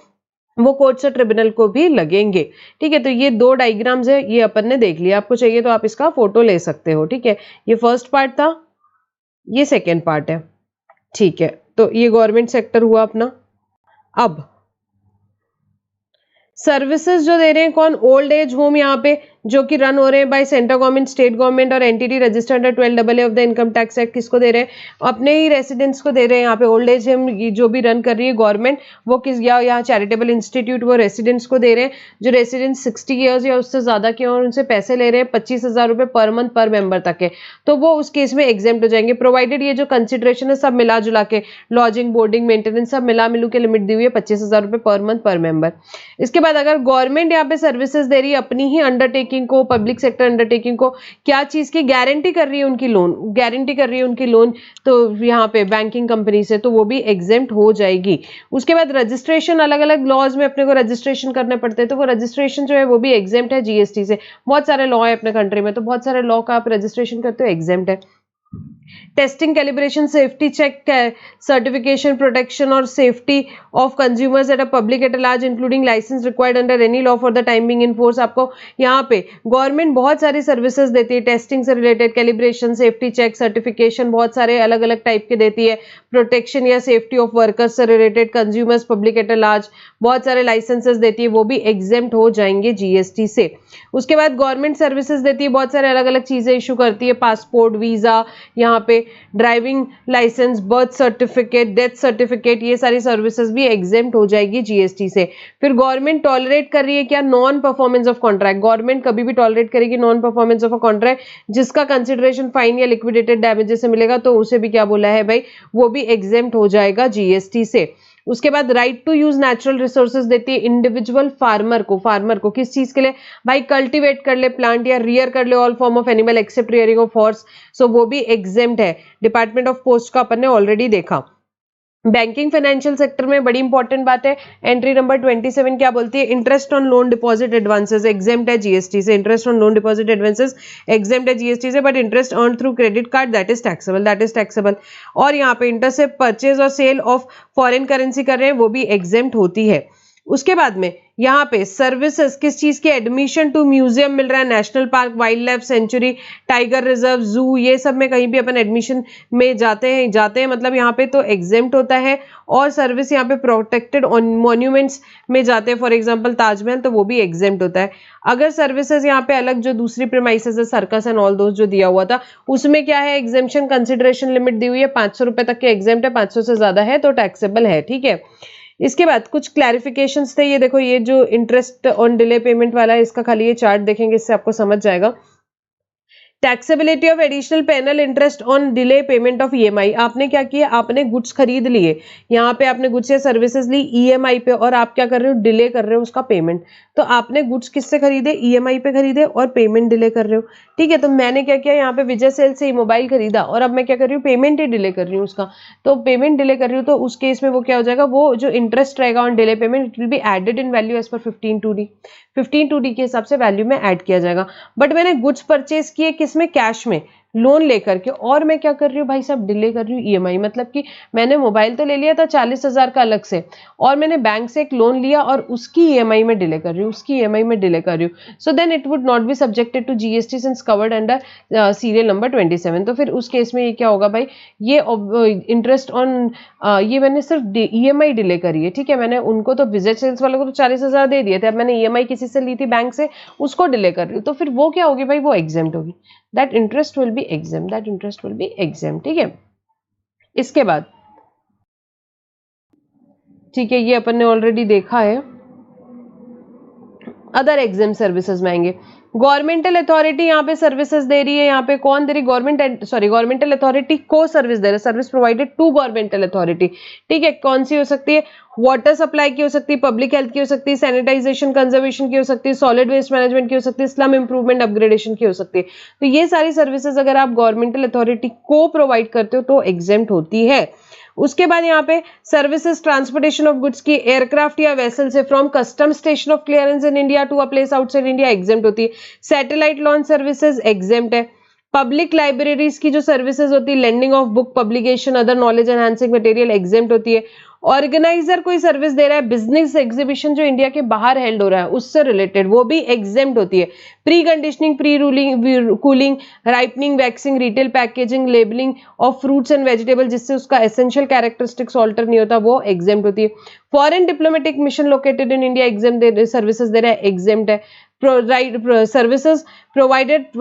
वो कोर्ट्स और ट्रिब्यूनल को भी लगेंगे, ठीक है। तो ये दो डायग्राम्स है, ये अपन ने देख लिया, आपको चाहिए तो आप इसका फोटो ले सकते हो, ठीक है। ये फर्स्ट पार्ट था, ये सेकेंड पार्ट है, ठीक है। तो ये गवर्नमेंट सेक्टर हुआ अपना। अब सर्विसेज जो दे रहे हैं कौन, ओल्ड एज होम यहाँ पे जो कि रन हो रहे हैं by central government, state government और entity registered under 12AA of the income tax act, किसको दे रहे हैं, अपने ही रेसिडेंट्स को दे रहे हैं। यहाँ पे ओल्ड एज होम जो भी रन कर रही है गवर्नमेंट वो किस, या यहाँ चैरिटेबल इंस्टीट्यूट वो रेसिडेंट्स को दे रहे हैं जो रेसिडेंट्स 60 ईयर्स या उससे ज्यादा के और उनसे पैसे ले रहे हैं 25,000 रुपए पर मंथ पर मेंबर तक है, तो वो उस केस में एग्जेम्प्ट हो जाएंगे, प्रोवाइडेड ये जो कंसिडरेशन है सब मिला जुला के, लॉजिंग, बोर्डिंग, मेंटेनेंस सब मिला मिलू के लिमिट दी हुई है 25,000 रुपए पर मंथ पर मेंबर। इसके बाद अगर गवर्नमेंट यहाँ पे सर्विसेज दे रही है अपनी ही अंडरटेकिंग को, पब्लिक सेक्टर अंडरटेकिंग को, क्या चीज की गारंटी कर रही है उनकी लोन, गारंटी कर रही है उनकी लोन, तो यहाँ पे बैंकिंग कंपनी से, तो वो भी एग्जेम्प्ट हो जाएगी। उसके बाद रजिस्ट्रेशन, अलग अलग लॉज में अपने को रजिस्ट्रेशन करने पड़ते हैं, तो वो रजिस्ट्रेशन जो है वो भी एग्जेम्प्ट है जीएसटी से। बहुत सारे लॉ है अपने कंट्री में, तो बहुत सारे लॉ का आप रजिस्ट्रेशन करते हो एग्जेम्प्ट है। Testing, calibration, safety check, certification, protection और safety of consumers at a public at a large including licence required under any law for the time being in force. आपको यहाँ पे गवर्नमेंट बहुत सारी सर्विसेज देती है, टेस्टिंग से related, calibration, safety check, certification बहुत सारे अलग अलग टाइप के देती है, प्रोटेक्शन या सेफ्टी ऑफ वर्कर्स से related, consumers, public at a large बहुत सारे लाइसेंसेस देती है, वो भी एग्जेम्प्ट हो जाएंगे जीएसटी से। उसके बाद गवर्नमेंट सर्विसेज देती है, बहुत सारे अलग अलग चीजें इशू करती है, पासपोर्ट, वीजा, यहाँ पे driving licence, birth certificate, death certificate, ये सारी सर्विसेज भी एग्जेम्प्ट हो जाएगी जीएसटी से। फिर गवर्नमेंट टॉलरेट कर रही है क्या? Non performance of contract. Government कभी भी टॉलरेट करेगी non performance of a contract जिसका कंसिडरेशन फाइन या लिक्विडेटेड डैमेजेस से मिलेगा, तो उसे भी क्या बोला है भाई, वो भी एग्जेम्प्ट हो जाएगा जीएसटी से। उसके बाद right to use natural resources देती है इंडिविजुअल फार्मर को किस चीज के लिए भाई? कल्टीवेट कर ले प्लांट या रियर कर ले all form of animal except rearing of horse, so वो भी एग्जेम्प्ट है। डिपार्टमेंट ऑफ पोस्ट का अपन ने ऑलरेडी देखा। बैंकिंग फाइनेंशियल सेक्टर में बड़ी इंपॉर्टेंट बात है, एंट्री नंबर 27 क्या बोलती है? Interest on loan deposit advances exempt है जीएसटी से। Interest on loan deposit advances exempt है जीएसटी से, but interest earn through credit card that is taxable. और यहाँ पे इंटरेस्ट से परचेज और सेल ऑफ फॉरेन करेंसी कर रहे हैं, वो भी एग्जेम्प्ट होती है। उसके बाद में यहाँ पे सर्विसेज किस चीज के? एडमिशन टू म्यूजियम मिल रहा है, national park, wild life sanctuary, tiger reserve, जू, ये सब में कहीं भी अपन एडमिशन में जाते हैं मतलब यहाँ पे तो एग्जेम्प्ट होता है। और सर्विस यहाँ पे प्रोटेक्टेड मॉन्यूमेंट्स में जाते हैं, फॉर एग्जांपल ताजमहल, तो वो भी एग्जेम्प्ट होता है। अगर सर्विसेज यहाँ पे अलग जो दूसरी प्रीमाइसेस है, सर्कस एंड ऑल दोस्त जो दिया हुआ था, उसमें क्या है? एग्जेम्पशन कंसिडरेशन लिमिट दी हुई है, 500 रुपए तक के एग्जेम्प्ट है, 500 से ज्यादा है तो टैक्सेबल है, ठीक है। इसके बाद कुछ क्लैरिफिकेशंस थे, ये देखो, ये जो इंटरेस्ट ऑन डिले पेमेंट वाला है, इसका खाली ये चार्ट देखेंगे, इससे आपको समझ जाएगा। Taxability of additional penal interest on delay payment of EMI. आपने क्या किया? आपने गुड्स खरीद लिए, यहाँ पे आपने गुड्स या सर्विसेज ली ईएमआई पे, और आप क्या कर रहे हो? डिले कर रहे हो उसका पेमेंट। तो आपने गुड्स किससे खरीदे? ईएमआई पे खरीदे और पेमेंट डिले कर रहे हो, ठीक है। तो मैंने क्या किया? यहाँ पे विजय सेल से ही मोबाइल खरीदा और अब मैं क्या कर रही हूँ? पेमेंट ही डिले कर रही हूँ उसका। तो पेमेंट डिले कर रही हूँ, तो उस केस में वो क्या हो जाएगा? वो जो इंटरेस्ट रहेगा on delay payment, it will be added in value as per 15(2)D। 15(2)D के हिसाब से वैल्यू में ऐड किया जाएगा। बट मैंने गुड्स परचेज किए किसमें? कैश में, लोन लेकर के, और मैं क्या कर रही हूँ भाई साहब? डिले कर रही हूँ ईएमआई। मतलब कि मैंने मोबाइल तो ले लिया था 40,000 का अलग से, और मैंने बैंक से एक लोन लिया और उसकी ईएमआई में डिले कर रही हूँ, so then it would not be subjected to GST since covered under serial number 27। तो फिर उस केस में ये क्या होगा भाई? ये इंटरेस्ट ऑन ये मैंने सिर्फ ईएमआई डिले करी है, ठीक है। मैंने उनको तो विजय सेल्स वालों को तो 40,000 दे दिए थे, अब मैंने ईएमआई किसी से ली थी बैंक से, उसको डिले कर रही हूँ, तो फिर वो क्या होगी भाई? वो एग्जेम्प्ट होगी। That interest will be exempt, ठीक है। इसके बाद ठीक है, ये अपन ने ऑलरेडी देखा है। अदर एग्जाम सर्विसेज में आएंगे। गवर्नमेंटल अथॉरिटी यहाँ पे सर्विसेज दे रही है, यहाँ पे कौन दे रही? गवर्नमेंटल अथॉरिटी को सर्विस दे रहा है, service provided to governmental authority, ठीक है। कौन सी हो सकती है? वाटर सप्लाई की हो सकती है, पब्लिक हेल्थ की हो सकती है, सैनिटाइजेशन कंजर्वेशन की हो सकती है, सॉलिड वेस्ट मैनेजमेंट की हो सकती है, स्लम इंप्रूवमेंट अपग्रेडेशन की हो सकती है। तो ये सारी सर्विसेज अगर आप गवर्नमेंटल अथॉरिटी को प्रोवाइड करते हो तो एग्जेम्प्ट होती है। उसके बाद यहाँ पे सर्विसेज ट्रांसपोर्टेशन ऑफ गुड्स की एयरक्राफ्ट या वेसल से from custom station of clearance in India to a place outside India exempt होती है। सैटेलाइट लॉन्च सर्विसेज एग्जेम्प्ट है। पब्लिक लाइब्रेरीज की जो सर्विसेज होती है, lending of book, publication, other knowledge enhancing material exempt होती है। ऑर्गेनाइजर कोई सर्विस दे रहा है, बिजनेस एग्जीबिशन जो इंडिया के बाहर हेल्ड हो रहा है उससे रिलेटेड, वो भी एग्जेम्प्ट होती है। Pre conditioning, pre ruling, cooling, ripening, waxing, retail packaging, labelling of fruits and vegetable जिससे उसका एसेंशियल कैरेक्टरिस्टिक्स ऑल्टर नहीं होता, वो एग्जेम्प्ट होती है। Foreign diplomatic mission located in India exempt services दे रहा है, एग्जेम्प्ट है। Services provided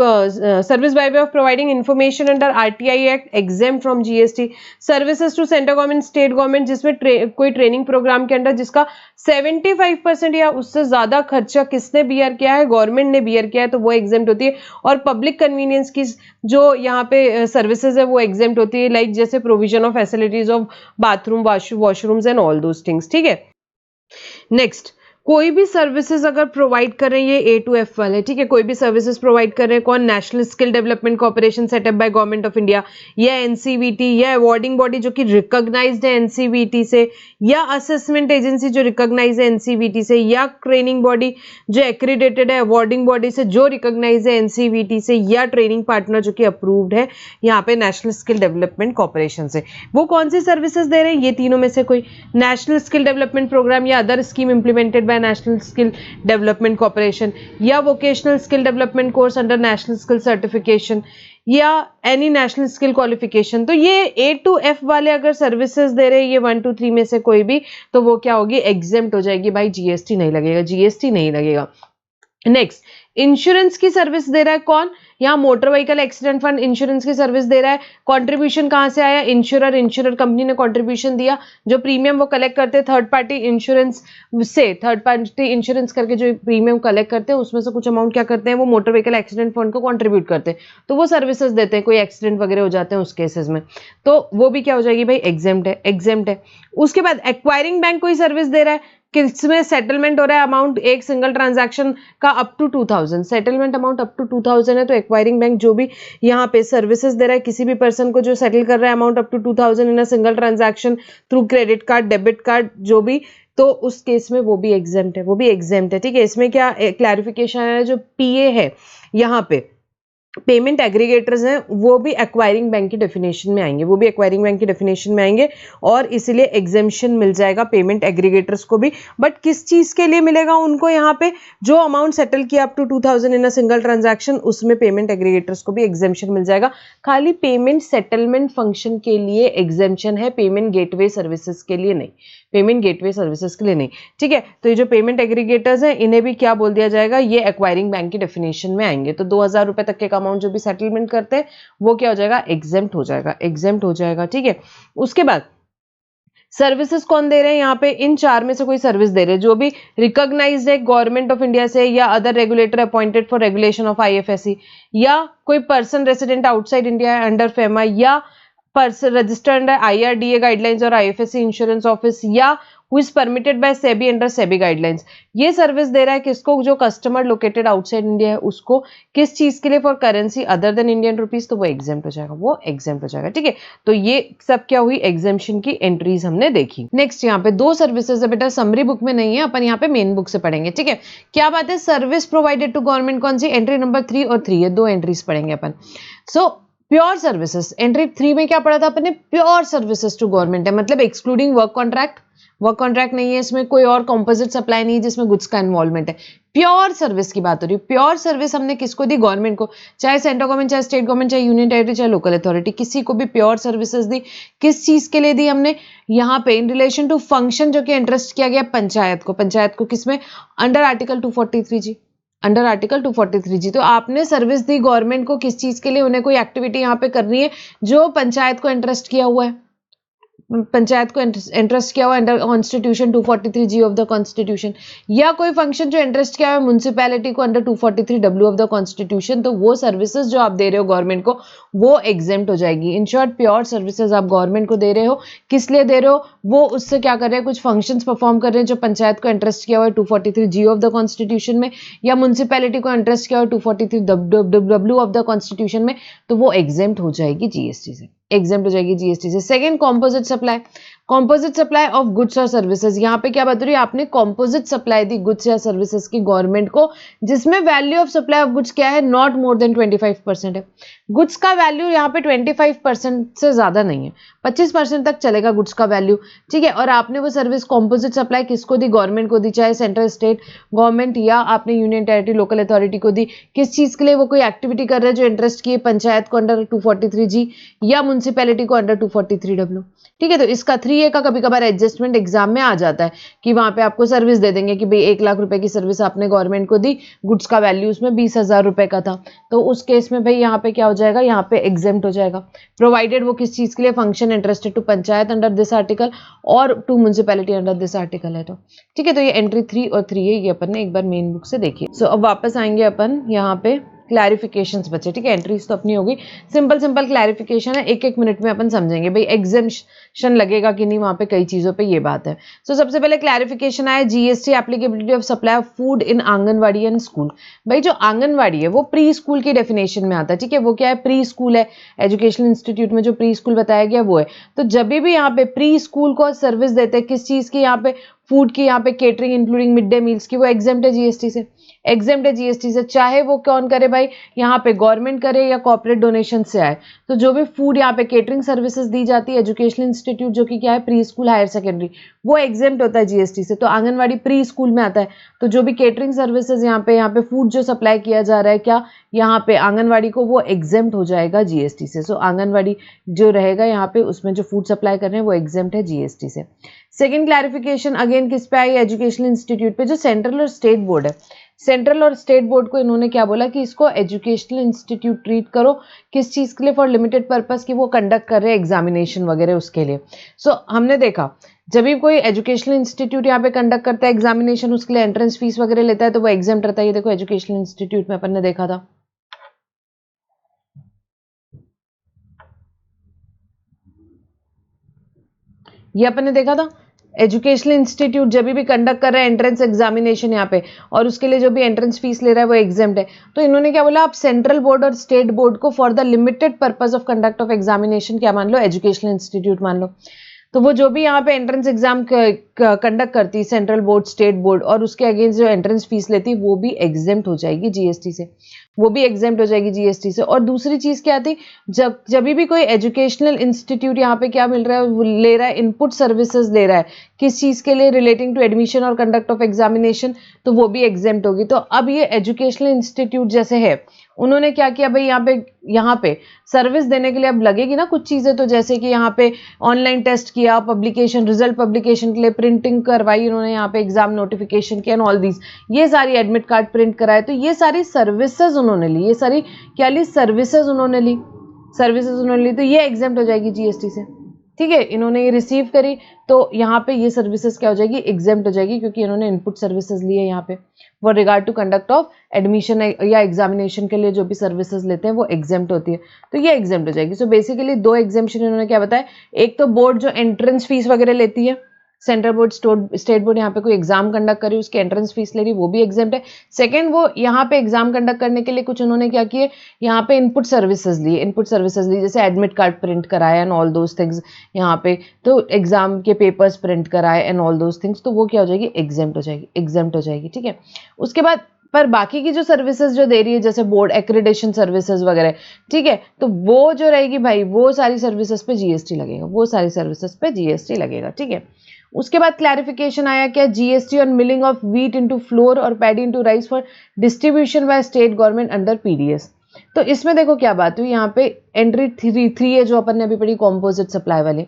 service by way of providing information under RTI Act exempt from GST. Services to center government, state government जिसमें कोई ट्रेनिंग प्रोग्राम के अंदर जिसका 75% या उससे ज्यादा खर्चा किसने बियर किया है? गवर्नमेंट ने बियर किया है, तो वो एग्जेम्प्ट होती है। और पब्लिक कन्वीनियंस की जो यहाँ पे सर्विसेज है वो एग्जेम्प्ट होती है, लाइक जैसे provision of facilities of bathroom, washrooms and all those things, ठीक है। नेक्स्ट कोई भी सर्विसेज अगर प्रोवाइड कर रहे हैं, ये ए टू एफ वाले, ठीक है, कोई भी सर्विसेज प्रोवाइड कर रहे हैं कौन, national skill development corporation setup by government of India, या एनसीवीटी, या अवार्डिंग बॉडी जो कि रिकॉग्नाइज्ड है एनसीवीटी से, या असेसमेंट एजेंसी जो रिकॉग्नाइज है एनसीवीटी से, या ट्रेनिंग बॉडी जो एक्रीडेटेड है अवार्डिंग बॉडी से जो रिकॉग्नाइज है एनसीवीटी से, या ट्रेनिंग पार्टनर जो कि अप्रूव्ड है यहाँ पे नेशनल स्किल डेवलपमेंट कॉर्पोरेशन से। वो कौन सी सर्विसेज दे रहे हैं, ये तीनों में से कोई, नेशनल स्किल डेवलपमेंट प्रोग्राम या other scheme implemented by national skill development corporation, या vocational skill development course under national skill certification, या एनी नेशनल स्किल क्वालिफिकेशन। तो ये ए टू एफ वाले अगर सर्विसेज दे रहे हैं ये 1 2 3 में से कोई भी, तो वो क्या होगी, एग्जेम्प्ट हो जाएगी भाई, जीएसटी नहीं लगेगा, जीएसटी नहीं लगेगा। नेक्स्ट, इंश्योरेंस की सर्विस दे रहा है कौन, यहाँ motor vehicle accident fund insurance की सर्विस दे रहा है। कंट्रीब्यूशन कहाँ से आया, इंश्योरर कंपनी ने कंट्रीब्यूशन दिया, जो प्रीमियम वो कलेक्ट करते हैं थर्ड पार्टी इंश्योरेंस से, थर्ड पार्टी इंश्योरेंस करके जो प्रीमियम कलेक्ट करते हैं उसमें से कुछ अमाउंट क्या करते हैं, वो मोटर व्हीकल एक्सीडेंट फंड को कंट्रीब्यूट करते हैं, तो वो सर्विसेज देते हैं, कोई एक्सीडेंट वगैरह हो जाते हैं उस केसेस में, तो वो भी क्या हो जाएगी भाई, एग्जेम्प्ट है, एग्जेम्प्ट है। उसके बाद एक्वायरिंग बैंक कोई सर्विस दे रहा है, किसमें सेटलमेंट हो रहा है अमाउंट एक सिंगल ट्रांजैक्शन का up to 2000, settlement amount up to 2000 है, तो एक्वायरिंग बैंक जो भी यहाँ पे सर्विसेज दे रहा है किसी भी पर्सन को जो सेटल कर रहा है amount up to 2000 in a single transaction through credit card debit card जो भी, तो उस केस में वो भी एग्जेम्प्ट है, वो भी एग्जेम्प्ट है, ठीक है। इसमें क्या क्लैरिफिकेशन है, जो पीए है यहाँ पे पेमेंट एग्रीगेटर्स हैं वो भी एक्वायरिंग बैंक की डेफिनेशन में आएंगे, वो भी एक्वायरिंग बैंक की डेफिनेशन में आएंगे, और इसीलिए एग्जेम्पशन मिल जाएगा पेमेंट एग्रीगेटर्स को भी। बट किस चीज के लिए मिलेगा उनको, यहाँ पे जो अमाउंट सेटल किया up to 2000 in a single transaction, उसमें पेमेंट एग्रीगेटर्स को भी एग्जेम्पशन मिल जाएगा। खाली पेमेंट सेटलमेंट फंक्शन के लिए एग्जेम्पशन है, पेमेंट गेटवे सर्विसेज के लिए नहीं, पेमेंट गेटवे सर्विसेज के लिए नहीं, ठीक है। तो ये जो पेमेंट एग्रीगेटर्स हैं इन्हें भी क्या बोल दिया जाएगा, ये एक्वायरिंग बैंक की डेफिनेशन में आएंगे। तो 2000 रुपए तक के अमाउंट जो भी सेटलमेंट करते हैं वो क्या हो जाएगा, एग्जेम्प्ट हो जाएगा, एग्जेम्प्ट हो जाएगा, ठीक है। उसके बाद सर्विसेज कौन दे रहे हैं यहाँ पे, इन चार में से कोई सर्विस दे रहे हैं जो भी रिकॉग्नाइज्ड है गवर्नमेंट ऑफ इंडिया से, या other regulator appointed for regulation of IFSC, या कोई person resident outside India under FEMA, या person registered under IRDA guidelines और आईएफएससी इंश्योरेंस ऑफिस, या who is permitted by SEBI under SEBI guidelines. ये service दे रहा है किसको, जो कस्टमर लोकेटेड आउटसाइड इंडिया है उसको, किस चीज के लिए, for currency other than Indian rupees, तो वो एग्जेम्प्ट हो जाएगा, वो एग्जेम्प्ट हो जाएगा, ठीक है। तो ये सब क्या हुई, एग्जेम्पशन की एंट्रीज हमने देखी। नेक्स्ट यहाँ पे दो सर्विसेज है बेटा, समरी बुक में नहीं है, अपन यहाँ पे मेन बुक से पढ़ेंगे, ठीक है। क्या बात है, सर्विस प्रोवाइडेड टू गवर्नमेंट कौन सी, एंट्री नंबर 3 और 3 है, दो एंट्रीज पढ़ेंगे अपन। सो प्योर सर्विसेज, एंट्री 3 में क्या पढ़ा था अपने, प्योर सर्विसेज टू गवर्नमेंट है, मतलब excluding work contract, work contract नहीं है इसमें, कोई और कॉम्पोजिट सप्लाई नहीं है जिसमें गुड्स का इन्वॉल्वमेंट है, प्योर सर्विस की बात हो रही है। प्योर सर्विस हमने किसको दी, गवर्नमेंट को, चाहे सेंट्रल गवर्नमेंट, चाहे स्टेट गवर्नमेंट, चाहे यूनियन टेरिटरी, चाहे लोकल अथॉरिटी, किसी को भी प्योर सर्विसेज दी। किस चीज के लिए दी हमने, यहाँ पे इन रिलेशन टू फंक्शन जो कि इंटरेस्ट किया गया पंचायत को, पंचायत को किसमें, अंडर आर्टिकल 243 जी, अंडर आर्टिकल 243 जी। तो आपने सर्विस दी गवर्नमेंट को किस चीज के लिए, उन्हें कोई एक्टिविटी यहाँ पे करनी है जो पंचायत को इंटरेस्ट किया हुआ है, पंचायत को इंटरेस्ट किया हुआ under constitution 243 G of the constitution, या कोई फंक्शन जो इंटरेस्ट किया हुआ म्यूनसिपैलिटी को under 243 W of the constitution, तो वो सर्विसेज जो आप दे रहे हो गवर्नमेंट को वो एग्जेम्प्ट हो जाएगी। इन शॉर्ट प्योर सर्विसेज आप गवर्नमेंट को दे रहे हो, किस लिए दे रहे हो, वो उससे क्या कर रहे हैं, कुछ फंक्शंस परफॉर्म कर रहे हैं जो पंचायत को इंटरेस्ट किया हुआ है 243 जी ऑफ द कॉन्स्टिट्यूशन में, या म्यूनसिपैलिटी को इंटरेस्ट किया हुआ है 243 डब्ल्यू ऑफ द कॉन्स्टिट्यूशन में, तो वो एग्जेम्प्ट हो जाएगी जीएसटी से, एग्जेम्प्ट हो जाएगी जीएसटी से। Second, composite supply, composite supply of goods और सर्विसेज। यहाँ पे क्या बता रही है, आपने कॉम्पोजिट सप्लाई दी गुड्स या सर्विसेज की गवर्नमेंट को, जिसमें value of supply of goods क्या है, नॉट मोर देन 25% है। गुड्स का वैल्यू यहाँ पे 25% से ज्यादा नहीं है, 25% तक चलेगा गुड्स का वैल्यू, ठीक है। और आपने वो सर्विस कॉम्पोजिट सप्लाई किसको दी, गवर्नमेंट को दी, चाहे सेंट्रल स्टेट गवर्नमेंट या आपने यूनियन टेरिटरी लोकल अथॉरिटी को दी। किस चीज के लिए, वो कोई एक्टिविटी कर रहे हैं जो इंटरेस्ट की है पंचायत को अंडर 243 जी या म्यूनसिपैलिटी को अंडर 243 डब्ल्यू, ठीक है। तो इसका 3A का कभी कभार एडजस्टमेंट एग्जाम में आ जाता है कि वहां पे आपको सर्विस दे देंगे कि भाई 1 लाख रुपए की सर्विस आपने गवर्नमेंट को दी, गुड्स का वैल्यू उसमें 20,000 रुपए का था, तो उस केस में भाई यहाँ पे क्या हो जाएगा, यहाँ पे एग्जेम्प्ट हो जाएगा, प्रोवाइडेड वो किस चीज के लिए, function interested to panchayat under this article और to municipality under this article है, तो ठीक है। तो ये एंट्री 3 और 3A ये अपन ने एक बार मेन बुक से देखी। सो अब वापस आएंगे अपन यहाँ पे क्लैरिफिकेशंस बचे, ठीक है। एंट्रीज तो अपनी होगी, सिंपल सिंपल क्लैरिफिकेशन है, एक एक मिनट में अपन समझेंगे भाई एग्जामिशन लगेगा कि नहीं, वहाँ पे कई चीज़ों पे ये बात है। सो सबसे पहले क्लैरिफिकेशन आया GST applicability of supply of food in anganwadi and school. भाई जो आंगनवाड़ी है वो प्री स्कूल की डेफिनेशन में आता है, ठीक है। वो क्या है, प्री स्कूल है, एजुकेशनल इंस्टीट्यूट में जो प्री स्कूल बताया गया वो है। तो जब भी यहाँ पे प्री स्कूल को सर्विस देते हैं किस चीज़ की, यहाँ पे फूड की, यहाँ पे catering including mid day meals की, वो एग्जेम्प्ट है जीएसटी से, एग्जेम्प्ट है जीएसटी से, चाहे वो कौन करे भाई, यहाँ पे गवर्नमेंट करे या कॉर्पोरेट डोनेशन से आए। तो जो भी फूड यहाँ पे केटरिंग सर्विसेज दी जाती है, एजुकेशनल इंस्टीट्यूट जो कि क्या है प्री स्कूल हायर सेकेंडरी, वो एग्जेम्प्ट होता है जीएसटी से। तो आंगनवाड़ी प्री स्कूल में आता है, तो जो भी केटरिंग सर्विसेज यहाँ पे फूड जो सप्लाई किया जा रहा है क्या यहाँ पे आंगनवाड़ी को, वो एग्जेम्प्ट हो जाएगा जीएसटी से। सो आंगनवाड़ी जो रहेगा यहाँ पे उसमें जो फूड सप्लाई कर रहे हैं वो एग्जेम्प्ट है जीएसटी से। सेकेंड क्लैरिफिकेशन अगेन किस पे आई, एजुकेशनल इंस्टीट्यूट पे। जो सेंट्रल और स्टेट बोर्ड है, सेंट्रल और स्टेट बोर्ड को इन्होंने क्या बोला कि इसको एजुकेशनल इंस्टीट्यूट ट्रीट करो, किस चीज़ के लिए, फॉर लिमिटेड पर्पस की वो कंडक्ट कर रहे हैं एग्जामिनेशन वगैरह उसके लिए। सो हमने देखा जब भी कोई एजुकेशनल इंस्टीट्यूट यहाँ पे कंडक्ट करता है एग्जामिनेशन, उसके लिए एंट्रेंस फीस वगैरह लेता है तो वो एग्जाम रहता है। ये देखो एजुकेशनल इंस्टीट्यूट में अपन ने देखा था, ये अपन ने देखा था एजुकेशनल इंस्टीट्यूट जब भी कंडक्ट कर रहा है एंट्रेंस एग्जामिनेशन यहाँ पे, और उसके लिए जो भी एंट्रेंस फीस ले रहा है वो एग्जाम्प्ट है। तो इन्होंने क्या बोला, आप सेंट्रल बोर्ड और स्टेट बोर्ड को for the limited purpose of conduct of examination क्या मान लो, एजुकेशनल इंस्टीट्यूट मान लो। तो वो जो भी यहाँ पे एंट्रेंस एग्जाम कंडक्ट करती है सेंट्रल बोर्ड स्टेट बोर्ड, और उसके अगेंस्ट जो एंट्रेंस फीस लेती है वो भी एग्जेम्प्ट हो जाएगी जीएसटी से, वो भी एग्जेम्प्ट हो जाएगी जीएसटी से। और दूसरी चीज़ क्या थी, जब भी कोई एजुकेशनल इंस्टीट्यूट यहाँ पे क्या मिल रहा है, वो ले रहा है इनपुट सर्विसेज ले रहा है किस चीज़ के लिए, रिलेटिंग टू एडमिशन और कंडक्ट ऑफ एग्जामिनेशन, तो वो भी एग्जेम्प्ट होगी। तो अब ये एजुकेशनल इंस्टीट्यूट जैसे है, उन्होंने क्या किया भाई, यहाँ पे सर्विस देने के लिए अब लगेगी ना कुछ चीज़ें, तो जैसे कि यहाँ पे ऑनलाइन टेस्ट किया, पब्लिकेशन, रिजल्ट पब्लिकेशन के लिए प्रिंटिंग करवाई उन्होंने, यहाँ पे एग्जाम नोटिफिकेशन किया एंड ऑल दीज, ये सारी एडमिट कार्ड प्रिंट कराए, तो ये सारी सर्विसेज उन्होंने ली, ये सारी क्या ली, सर्विसेज उन्होंने ली, सर्विसेज उन्होंने ली, तो ये एग्जेम्प्ट हो जाएगी जीएसटी से, ठीक है। इन्होंने ये रिसीव करी तो यहाँ पे ये सर्विसेज क्या हो जाएगी, एग्जेम्प्ट हो जाएगी, क्योंकि इन्होंने इनपुट सर्विसेज ली है यहाँ पे for regard to conduct of admission या एग्जामिनेशन के लिए जो भी सर्विसेज लेते हैं वो एग्जेम्प्ट होती है, तो ये एग्जेम्प्ट हो जाएगी। सो बेसिकली दो एग्जेम्पशन इन्होंने क्या बताया, एक तो बोर्ड जो एंट्रेंस फीस वगैरह लेती है, सेंट्रल बोर्ड स्टेट बोर्ड यहाँ पे कोई एग्जाम कंडक्ट करी उसकी एंट्रेंस फीस ले रही, वो भी एग्जेम्प्ट है। सेकंड, वो यहाँ पे एग्जाम कंडक्ट करने के लिए कुछ उन्होंने क्या किए, यहाँ पे इनपुट सर्विसेज ली, जैसे एडमिट कार्ड प्रिंट कराया एंड ऑल दोज थिंग्स, यहाँ पे तो एग्जाम के पेपर्स प्रिंट कराए एंड ऑल दोज थिंग्स, तो वो क्या हो जाएगी, एग्जेम्प्ट हो जाएगी, ठीक है। उसके बाद पर बाकी की जो सर्विसेज जो दे रही है जैसे बोर्ड एक्रेडिटेशन सर्विसेज वगैरह, ठीक है, तो वो जो रहेगी भाई, वो सारी सर्विसेज पे जीएसटी लगेगा, वो सारी सर्विसेज पे जीएसटी लगेगा, ठीक है। उसके बाद क्लैरिफिकेशन आया क्या, GST on milling of wheat into flour और paddy into rice for distribution by state government under PDS. तो इसमें देखो क्या बात हुई, यहाँ पे एंट्री 3 है जो अपन ने अभी पढ़ी कॉम्पोजिट सप्लाई वाले,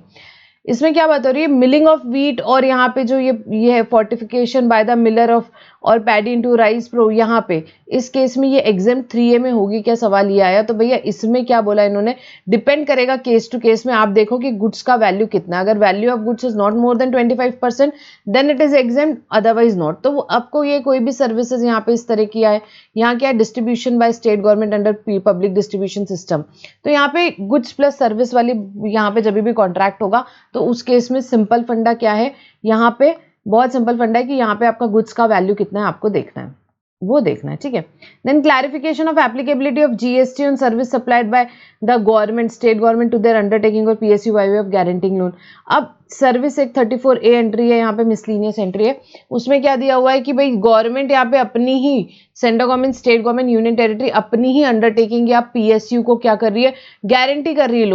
इसमें क्या बात हो रही है, मिलिंग ऑफ व्हीट, और यहाँ पे जो ये है fortification by the Miller of और पैडी इनटू राइस प्रो, यहाँ पे इस केस में ये एग्जाम 3A में होगी क्या, सवाल ये आया। तो भैया इसमें क्या बोला इन्होंने, डिपेंड करेगा केस टू केस में, आप देखो कि गुड्स का वैल्यू कितना, अगर value of goods is not more than 25% then it is exempt, otherwise not. तो आपको ये कोई भी सर्विसेज यहाँ पे इस तरह की आए, यहाँ क्या है, distribution by state government under public distribution system, तो यहाँ पे गुड्स प्लस सर्विस वाली यहाँ पे जब भी कॉन्ट्रैक्ट होगा तो उस केस में सिंपल फंडा क्या है, यहाँ पे बहुत सिंपल फंडा है कि यहाँ पे आपका गुड्स का वैल्यू कितना है आपको देखना है, वो देखना है, ठीक है। Then clarification of applicability of GST on service supplied by the government state government to their undertaking और PSU by way of guaranteeing loan. अब सर्विस एक 34A एंट्री है, यहाँ पे मिसलिनियस एंट्री है, उसमें क्या दिया हुआ है कि भाई गवर्नमेंट यहाँ पे अपनी ही central government state government union territory अपनी ही अंडरटेकिंग या पीएसयू को क्या कर रही है, गारंटी कर रही है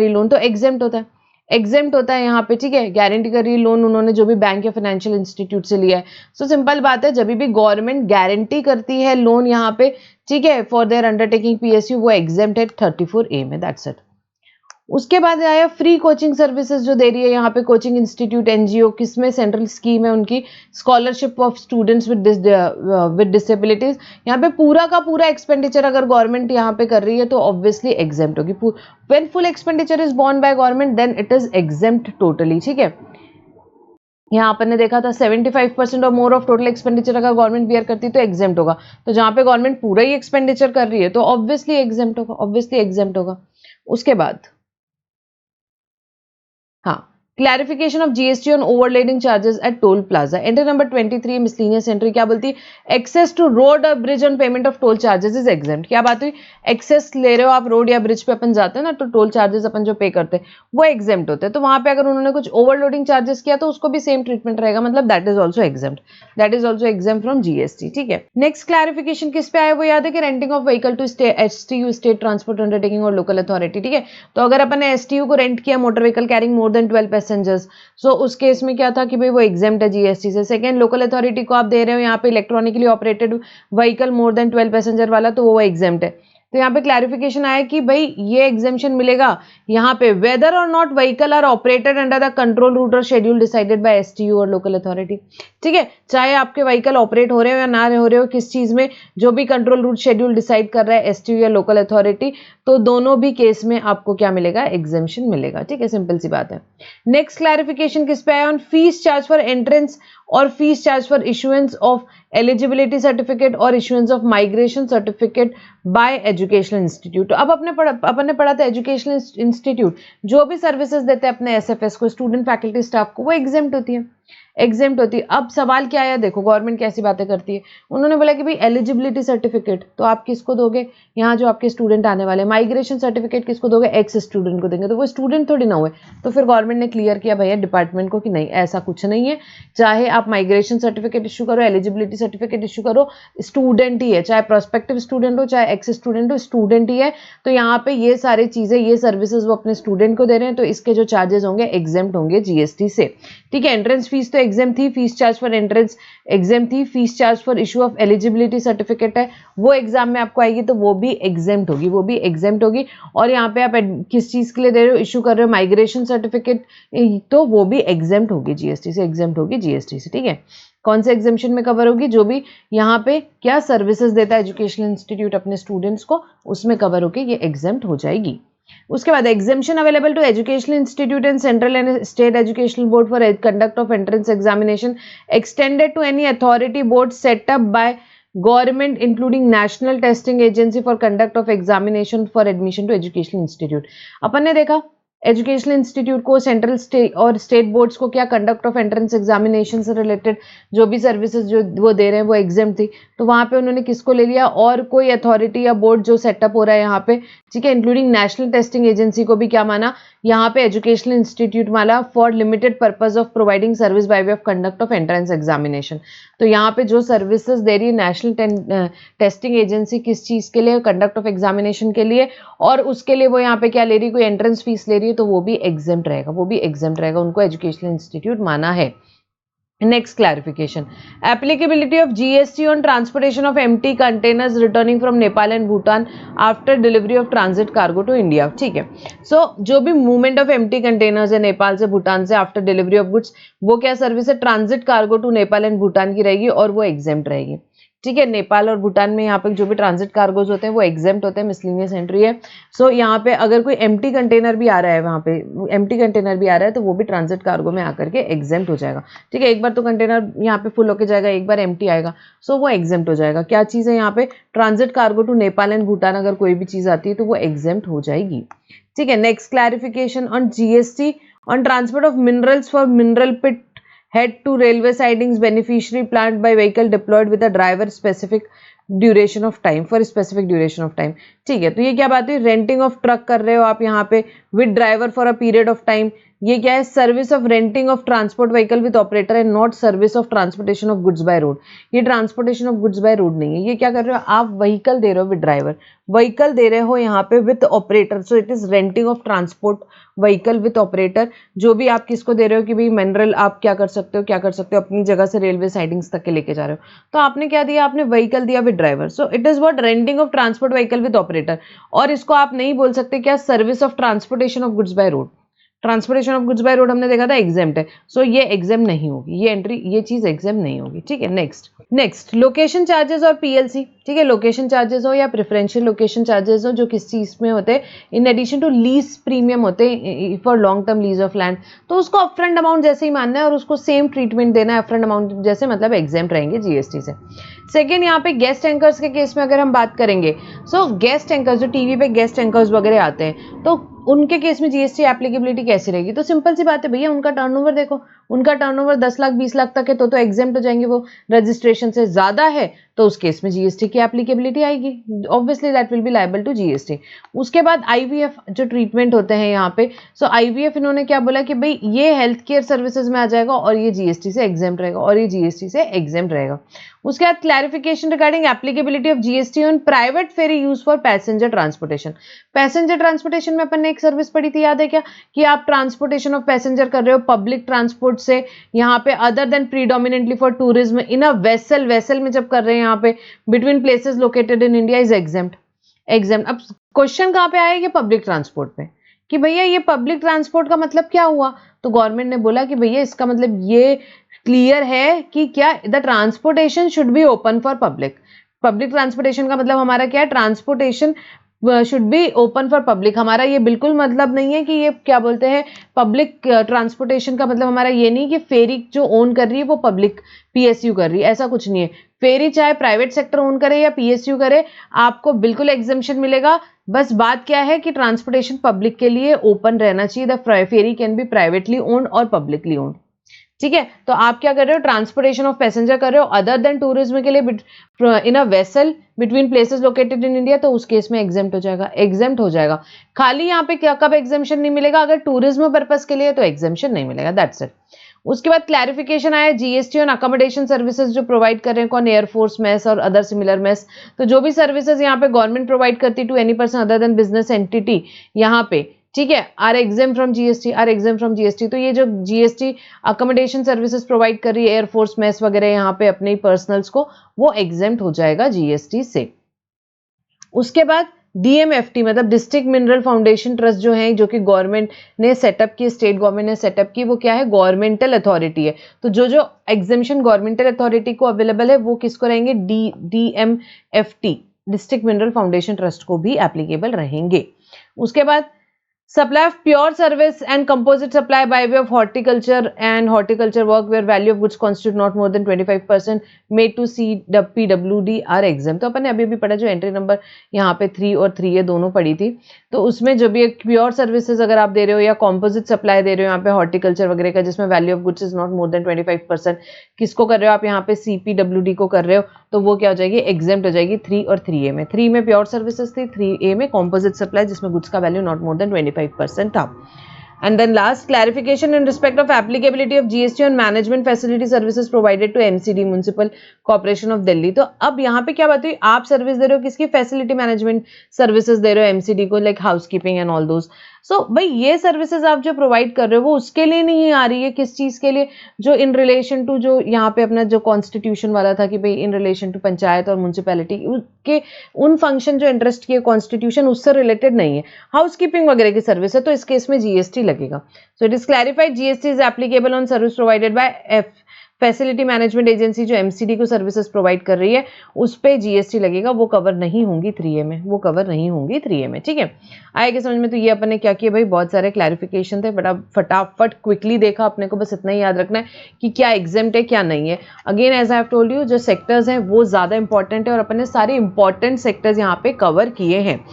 लोन, तो एग्जेम्प्ट होता है यहाँ पे, ठीक है। गारंटी कर रही है लोन उन्होंने जो भी बैंक या फाइनेंशियल इंस्टीट्यूट से लिया है। सो सिंपल बात है, जब भी गवर्नमेंट गारंटी करती है लोन यहाँ पे, ठीक है, फॉर देयर अंडरटेकिंग पीएसयू, वो एग्जेम्प्ट है 34A में, दैट्स इट। उसके बाद आया फ्री कोचिंग सर्विसेज जो दे रही है यहाँ पे कोचिंग इंस्टीट्यूट एनजीओ, किसमें सेंट्रल स्कीम है उनकी scholarship of students with disabilities, यहाँ पे पूरा का पूरा एक्सपेंडिचर अगर गवर्नमेंट यहाँ पे कर रही है तो ऑब्वियसली एग्जेम्प्ट होगी। When full expenditure is borne by government then it is exempt totally, ठीक है। यहाँ अपन ने देखा था 75% और मोर ऑफ टोटल एक्सपेंडिचर अगर गवर्नमेंट बियर करती है तो एग्जेम्प्ट होगा। तो जहाँ पे गवर्नमेंट पूरा ही एक्सपेंडिचर कर रही है तो ऑब्वियसली एग्जेम्प्ट होगा, ऑब्वियसली एग्जेम्प्ट होगा। उसके बाद हाँ, clarification of GST on overloading charges at toll plaza. Entry number 23 miscellaneous entry क्या बोलती है? एक्सेस टू रोड और bridge on payment of toll charges is exempt. क्या बात हुई? एक्सेस ले रहे हो आप, रोड या ब्रिज पे अपन जाते हैं ना, तो टोल चार्जेस अपन जो पे करते हैं वो एग्जेम्प्ट होते हैं। तो वहां पे अगर उन्होंने कुछ ओवरलोडिंग चार्जेस किया तो उसको भी सेम ट्रीटमेंट रहेगा, मतलब that is also exempt, that is also exempt from GST. ठीक है, नेक्स्ट क्लैरिफिकेशन किस पे आया वो याद है कि renting of vehicle to STU, state transport undertaking और लोकल अथॉरिटी। ठीक है, तो अगर अपन ने एसटीयू को रेंट किया, motor vehicle carrying more than 12 passengers, so उस केस में क्या था कि भाई वो एग्जेम्प्ट है जीएसटी से। सेकंड, लोकल अथॉरिटी को आप दे रहे हो यहाँ पे इलेक्ट्रॉनिकली ऑपरेटेड व्हीकल मोर देन 12 पैसेंजर वाला, तो वो एग्जेम्प्ट है। तो यहाँ पे क्लैरिफिकेशन आया कि भाई ये एग्जेम्पशन मिलेगा यहाँ पे वेदर और not vehicle are operated under the control route और शेड्यूल डिसाइडेड बाय एसटीयू और लोकल अथॉरिटी। ठीक है, चाहे आपके व्हीकल ऑपरेट हो रहे हो या ना हो रहे हो, किस चीज में जो भी कंट्रोल रूट शेड्यूल डिसाइड कर रहा है एसटीयू या लोकल अथॉरिटी, तो दोनों भी केस में आपको क्या मिलेगा? एग्जेम्पशन मिलेगा। ठीक है, सिंपल सी बात है। नेक्स्ट क्लैरिफिकेशन किस पे आया? On fees charge for entrance और fees charge for issuance of eligibility certificate और issuance of migration certificate by educational institute. अब अपन ने पढ़ा था एजुकेशनल इंस्टीट्यूट जो भी सर्विसेज देते हैं अपने एसएफएस को, स्टूडेंट फैकल्टी स्टाफ को, वो एग्जेम्प्ट होती है, एग्जेम्प्ट होती है। अब सवाल क्या आया, देखो गवर्नमेंट कैसी बातें करती है। उन्होंने बोला कि भाई एलिजिबिलिटी सर्टिफिकेट तो आप किसको दोगे? यहाँ जो आपके स्टूडेंट आने वाले। माइग्रेशन सर्टिफिकेट किसको दोगे? एक्स स्टूडेंट को देंगे, तो वो स्टूडेंट थोड़ी ना हुए। तो फिर गवर्नमेंट ने क्लियर किया भैया डिपार्टमेंट को कि नहीं, ऐसा कुछ नहीं है। चाहे आप माइग्रेशन सर्टिफिकेट इशू करो, एलिजिबिलिटी सर्टिफिकेट इशू करो, स्टूडेंट ही है, चाहे प्रोस्पेक्टिव स्टूडेंट हो चाहे एक्स स्टूडेंट हो, स्टूडेंट ही है। तो यहाँ पे ये सारी चीजें, ये सर्विसेज वो अपने स्टूडेंट को दे रहे हैं, तो इसके जो चार्जेस होंगे एग्जेम्प्ट होंगे जीएसटी से। ठीक है, एंट्रेंस फीस तो एग्जेम्प्ट थी, fees charge for entrance exempt थी, fees charge for issue of eligibility certificate है वो एग्जाम में आपको आएगी, तो वो भी एग्जेम्प्ट होगी, वो भी एग्जेम्प्ट होगी। और यहाँ पे आप किस चीज के लिए दे रहे हो, इशू कर रहे हो माइग्रेशन सर्टिफिकेट, तो वो भी एग्जेम्प्ट होगी जीएसटी से, एग्जेम्प्ट होगी जीएसटी से। ठीक है, कौन से एग्जेम्पशन में कवर होगी? जो भी यहाँ पे क्या सर्विसेज देता है एजुकेशनल इंस्टीट्यूट अपने स्टूडेंट्स को, उसमें कवर होके ये एग्जेम्प्ट हो जाएगी। उसके बाद exemption available to educational institute and central and state educational board for conduct of entrance examination extended to any authority board set up by government including national testing agency for conduct of examination for admission to educational institute. अपन ने देखा educational institute को, central state और state boards को क्या conduct of entrance examination से related जो भी सर्विसेज जो वो दे रहे हैं वो एग्जेम्प्ट थी। तो वहां पे उन्होंने किसको ले लिया? और कोई अथॉरिटी या बोर्ड जो सेटअप हो रहा है यहाँ पे, ठीक है, इंक्लूडिंग नेशनल टेस्टिंग एजेंसी को भी क्या माना? यहाँ पे एजुकेशनल इंस्टीट्यूट माना for limited purpose of providing service by way of conduct of entrance examination. तो यहाँ पे जो सर्विसेज दे रही है नेशनल टेस्टिंग एजेंसी, किस चीज के लिए? कंडक्ट ऑफ एग्जामिनेशन के लिए, और उसके लिए वो यहाँ पे क्या ले रही है? कोई एंट्रेंस फीस ले रही है, तो वो भी एग्जेम्प्ट रहेगा, वो भी एग्जेम्प्ट रहेगा, उनको एजुकेशनल इंस्टीट्यूट माना है। Next clarification, applicability of GST on transportation of empty containers returning from Nepal and Bhutan after delivery of transit cargo to India. ठीक है, सो जो भी मूवमेंट ऑफ एम्प्टी कंटेनर्स है नेपाल से भूटान से आफ्टर डिलीवरी ऑफ गुड्स, वो क्या सर्विस है? Transit cargo to Nepal and Bhutan की रहेगी और वो एग्जेम्प्ट रहेगी। ठीक है, नेपाल और भूटान में यहाँ पे जो भी ट्रांजिट कार्गोज होते हैं वो एग्जेम्प्ट होते हैं, मिसलिनियस एंट्री है। सो यहाँ पे अगर कोई एम्प्टी कंटेनर भी आ रहा है, वहाँ पे एम्प्टी कंटेनर भी आ रहा है, तो वो भी ट्रांजिट कार्गो में आकर के एग्जेम्प्ट हो जाएगा। ठीक है, एक बार तो कंटेनर यहाँ पे फुल होके जाएगा, एक बार एम्प्टी आएगा, सो वो एग्जेम्प्ट हो जाएगा। क्या चीज़ है यहाँ पे? Transit cargo to Nepal and Bhutan, अगर कोई भी चीज़ आती है तो वो एग्जेम्प्ट हो जाएगी। ठीक है, next clarification on GST on transport of minerals for mineral pit head to railway sidings beneficiary plant by vehicle deployed with a driver specific duration of time for specific duration of time। ठीक है, तो ये क्या बात है? Renting of truck कर रहे हो आप यहाँ पे with driver for a period of time, ये क्या है? Service of renting of transport vehicle with operator and not service of transportation of goods by road. ये transportation of goods by road नहीं है, ये क्या कर रहे हो आप? व्हीकल दे रहे हो विद ड्राइवर, व्हीकल दे रहे हो यहाँ पे with operator, so it is renting of transport vehicle with operator. जो भी आप किसको दे रहे हो कि भाई मिनरल आप क्या कर सकते हो, क्या कर सकते हो, अपनी जगह से रेलवे साइडिंग्स तक के लेके जा रहे हो, तो आपने क्या दिया? आपने व्हीकल दिया with driver, so it is what? Renting of transport vehicle with operator. और इसको आप नहीं बोल सकते क्या? Service of transportation of goods by road, transportation of goods by road हमने देखा था एग्जेम्प्ट है, सो ये एग्जेम्प्ट नहीं होगी, ये एंट्री, ये चीज एग्जेम्प्ट नहीं होगी, ठीक है। नेक्स्ट लोकेशन चार्जेस और पीएलसी, ठीक है। लोकेशन चार्जेस हो या प्रेफरेंशियल लोकेशन चार्जेस हो, जो किस चीज में होते हैं, in addition to lease premium होते हैं for long term lease of land, तो उसको अपफ्रंट अमाउंट जैसे ही मानना है और उसको सेम ट्रीटमेंट देना है अपफ्रंट अमाउंट जैसे, मतलब एग्जेम्प्ट रहेंगे जीएसटी से। सेकेंड, यहाँ पे गेस्ट एंकर्स के केस में अगर हम बात करेंगे, सो गेस्ट एंकर्स जो टीवी पे गेस्ट एंकर्स वगैरह आते हैं, तो उनके केस में जीएसटी एप्लीकेबिलिटी कैसी रहेगी? तो सिंपल सी बात है भैया, उनका टर्नओवर देखो, उनका टर्नओवर 10 लाख 20 लाख तक है तो एग्जेम्प्ट हो जाएंगे वो। रजिस्ट्रेशन से ज्यादा है तो उस केस में जीएसटी की एप्लीकेबिलिटी आएगी, obviously that will be liable to GST. उसके बाद आईवीएफ जो ट्रीटमेंट होते हैं यहाँ पे, सो आईवीएफ इन्होंने क्या बोला कि भाई ये हेल्थ केयर सर्विसेज में आ जाएगा और ये जीएसटी से एग्जेम्प्ट रहेगा, और ये जीएसटी से एग्जेम्प्ट रहेगा। उसके बाद clarification regarding applicability of GST on private ferry use for passenger transportation. Passenger transportation में अपन ने एक सर्विस पढ़ी थी, याद है क्या, कि आप ट्रांसपोर्टेशन ऑफ पैसेंजर कर रहे हो पब्लिक ट्रांसपोर्ट से, यहाँ पे other than predominantly for tourism in a vessel, vessel में जब कर रहे हैं यहाँ पे between places located in India is exempt. अब क्वेश्चन कहाँ पे आएगा? पब्लिक ट्रांसपोर्ट पे, कि भैया ये पब्लिक ट्रांसपोर्ट का मतलब क्या हुआ? तो गवर्नमेंट ने बोला कि भैया इसका मतलब ये क्लियर है कि क्या the transportation should be open for public. Public transportation का मतलब हमारा क्या है? Transportation should be open for public. हमारा ये बिल्कुल मतलब नहीं है कि ये क्या बोलते हैं, पब्लिक ट्रांसपोर्टेशन का मतलब हमारा ये नहीं कि फेरी जो ओन कर रही है वो पब्लिक पीएसयू कर रही है, ऐसा कुछ नहीं है। फेरी चाहे प्राइवेट सेक्टर ओन करे या पीएसयू करे, आपको बिल्कुल एग्जेम्पशन मिलेगा। बस बात क्या है कि ट्रांसपोर्टेशन पब्लिक के लिए ओपन रहना चाहिए। The ferry can be privately owned और पब्लिकली ओन्ड, ठीक है। तो आप क्या कर रहे हो? ट्रांसपोर्टेशन ऑफ पैसेंजर कर रहे हो अदर देन टूरिज्म के लिए in a vessel between places located in India, तो उस केस में एग्जेम्प्ट हो जाएगा। खाली यहाँ पे क्या कब एग्जेम्पशन नहीं मिलेगा? अगर टूरिज्म पर्पस के लिए तो एग्जेम्पशन नहीं मिलेगा, दैट्स इट। उसके बाद क्लैरिफिकेशन आया जीएसटी ऑन अकोमोडेशन सर्विसेज जो प्रोवाइड कर रहे हैं कौन? एयरफोर्स मेस और अदर सिमिलर मेस। तो जो भी सर्विसेज यहाँ पे गवर्नमेंट प्रोवाइड करती to any person other than business entity यहाँ पे, ठीक है, आर एग्जेम्प्ट फ्रॉम जीएसटी। तो ये जो जीएसटी अकोमोडेशन सर्विसेज प्रोवाइड कर रही है एयरफोर्स मेस वगैरह यहाँ पे अपने पर्सनल्स को, वो एग्जेम्प्ट हो जाएगा जीएसटी से। उसके बाद डीएमएफटी मतलब डिस्ट्रिक्ट मिनरल फाउंडेशन ट्रस्ट जो है, जो कि गवर्नमेंट ने सेटअप की, स्टेट गवर्नमेंट ने सेटअप की, वो क्या है? गवर्नमेंटल अथॉरिटी है। तो जो एग्जेम्पशन गवर्नमेंटल अथॉरिटी को अवेलेबल है वो किसको रहेंगे? DMFT district mineral foundation trust को भी एप्लीकेबल रहेंगे। उसके बाद supply of pure service and composite supply by way of horticulture work where value of goods constitute not more than 25% made to CPWD are exempt। तो अपन ने अभी पढ़ा जो एंट्री नंबर यहाँ पे 3 और 3A दोनों पढ़ी थी, तो उसमें जो भी एक प्योर सर्विसेज अगर आप दे रहे हो या कॉम्पोजिट सप्लाई दे रहे हो यहाँ पे हॉर्टिकल्चर वगैरह का, जिसमें value of goods is not more than 25%, किसको कर रहे हो आप? यहाँ पे CPWD को कर रहे हो, तो वो क्या हो जाएगी? एग्जेम्प्ट हो जाएगी 3 और 3A में। 3 में प्योर सर्विसेज थी, 3A में कॉम्पोजिट सप्लाई जिसमें गुड्स का वैल्यू नॉट मोर देन 25% था। And then last, clarification in respect of applicability of GST on management facility services provided to MCD Municipal Corporation of Delhi। तो अब यहाँ पे क्या बात हुई? आप सर्विस दे रहे हो किसकी? फैसिलिटी मैनेजमेंट सर्विसेज दे रहे हो एमसीडी को, like housekeeping and all those. So भाई ये सर्विसेज आप जो प्रोवाइड कर रहे हो वो उसके लिए नहीं आ रही है, किस चीज के लिए? जो इन रिलेशन टू जो यहाँ पे अपना जो कॉन्स्टिट्यूशन वाला था कि भाई इन रिलेशन टू पंचायत और म्यूनसिपैलिटी के उन फंक्शन जो इंटरेस्ट किए कॉन्स्टिट्यूशन, उससे रिलेटेड नहीं है। हाउसकीपिंग वगैरह की सर्विस है तो इस केस में जीएसटी लगेगा। So it is clarified GST is applicable on service provided bye facility management agency जो एमसीडी को सर्विसेज प्रोवाइड कर रही है, उस पे जीएसटी लगेगा, वो कवर नहीं होंगी 3A में, वो कवर नहीं होंगी 3A में, ठीक है। आएगा समझ में? तो ये अपन ने क्या किया भाई, बहुत सारे क्लैरिफिकेशन थे, बट अब फटाफट क्विकली देखा, अपने को बस इतना ही याद रखना है कि क्या एग्जेम्प्ट है क्या नहीं है। Again as I have told you, जो सेक्टर्स हैं वो ज़्यादा इंपॉर्टेंट है और अपन ने सारे इंपॉर्टेंट सेक्टर्स यहाँ पे कवर किए हैं।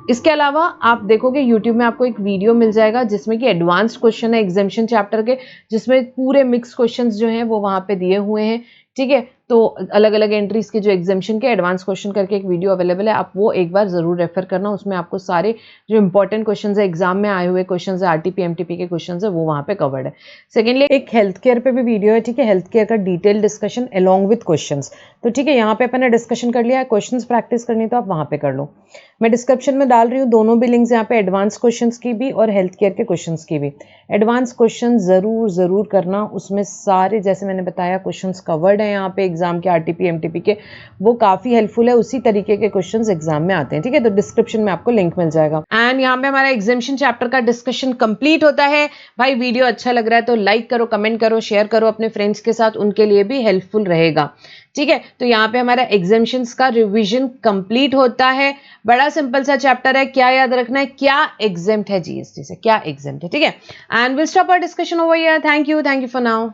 इसके अलावा आप देखोगे YouTube में आपको एक वीडियो मिल जाएगा जिसमें कि एडवांस्ड क्वेश्चन है एग्जामिनेशन चैप्टर के, जिसमें पूरे मिक्स क्वेश्चंस जो हैं वो वहाँ पे दिए हुए हैं, ठीक है। तो अलग अलग एंट्रीज के जो एग्जामिनेशन के एडवांस क्वेश्चन करके एक वीडियो अवेलेबल है, आप वो एक बार जरूर रेफर करना। उसमें आपको सारे जो इंपॉर्टेंट क्वेश्चन है, एग्जाम में आए हुए क्वेश्चन है, आरटीपी एमटीपी के क्वेश्चन है, वो वहाँ पे कवर्ड है। सेकेंडली एक हेल्थ केयर पे भी वीडियो है, ठीक है, हेल्थ केयर का detail discussion along with question. तो ठीक है, यहाँ पे अपन ने डिस्कशन कर लिया है, क्वेश्चन प्रैक्टिस करनी तो आप वहाँ पे कर लो। मैं डिस्क्रिप्शन में डाल रही हूँ दोनों भी लिंक्स, यहाँ पे एडवांस क्वेश्चंस की भी और हेल्थ केयर के क्वेश्चंस की भी। एडवांस क्वेश्चन ज़रूर करना, उसमें सारे जैसे मैंने बताया क्वेश्चंस कवर्ड हैं यहाँ पे एग्जाम के, आरटीपी एमटीपी के, वो काफ़ी हेल्पफुल है, उसी तरीके के क्वेश्चंस एग्जाम में आते हैं, ठीक है। तो डिस्क्रिप्शन में आपको लिंक मिल जाएगा। एंड यहाँ पे हमारा एग्जामिनेशन चैप्टर का डिस्कशन कंप्लीट होता है। भाई वीडियो अच्छा लग रहा है तो लाइक करो, कमेंट करो, शेयर करो अपने फ्रेंड्स के साथ, उनके लिए भी हेल्पफुल रहेगा, ठीक है। तो यहाँ पे हमारा एग्जामिनेशंस का रिवीजन कंप्लीट होता है। बड़ा सिंपल सा चैप्टर है, क्या याद रखना है, क्या एग्जेम्प्ट है जीएसटी से, क्या एग्जेम्प्ट है, ठीक है। And will stop our discussion over here. Thank you for now.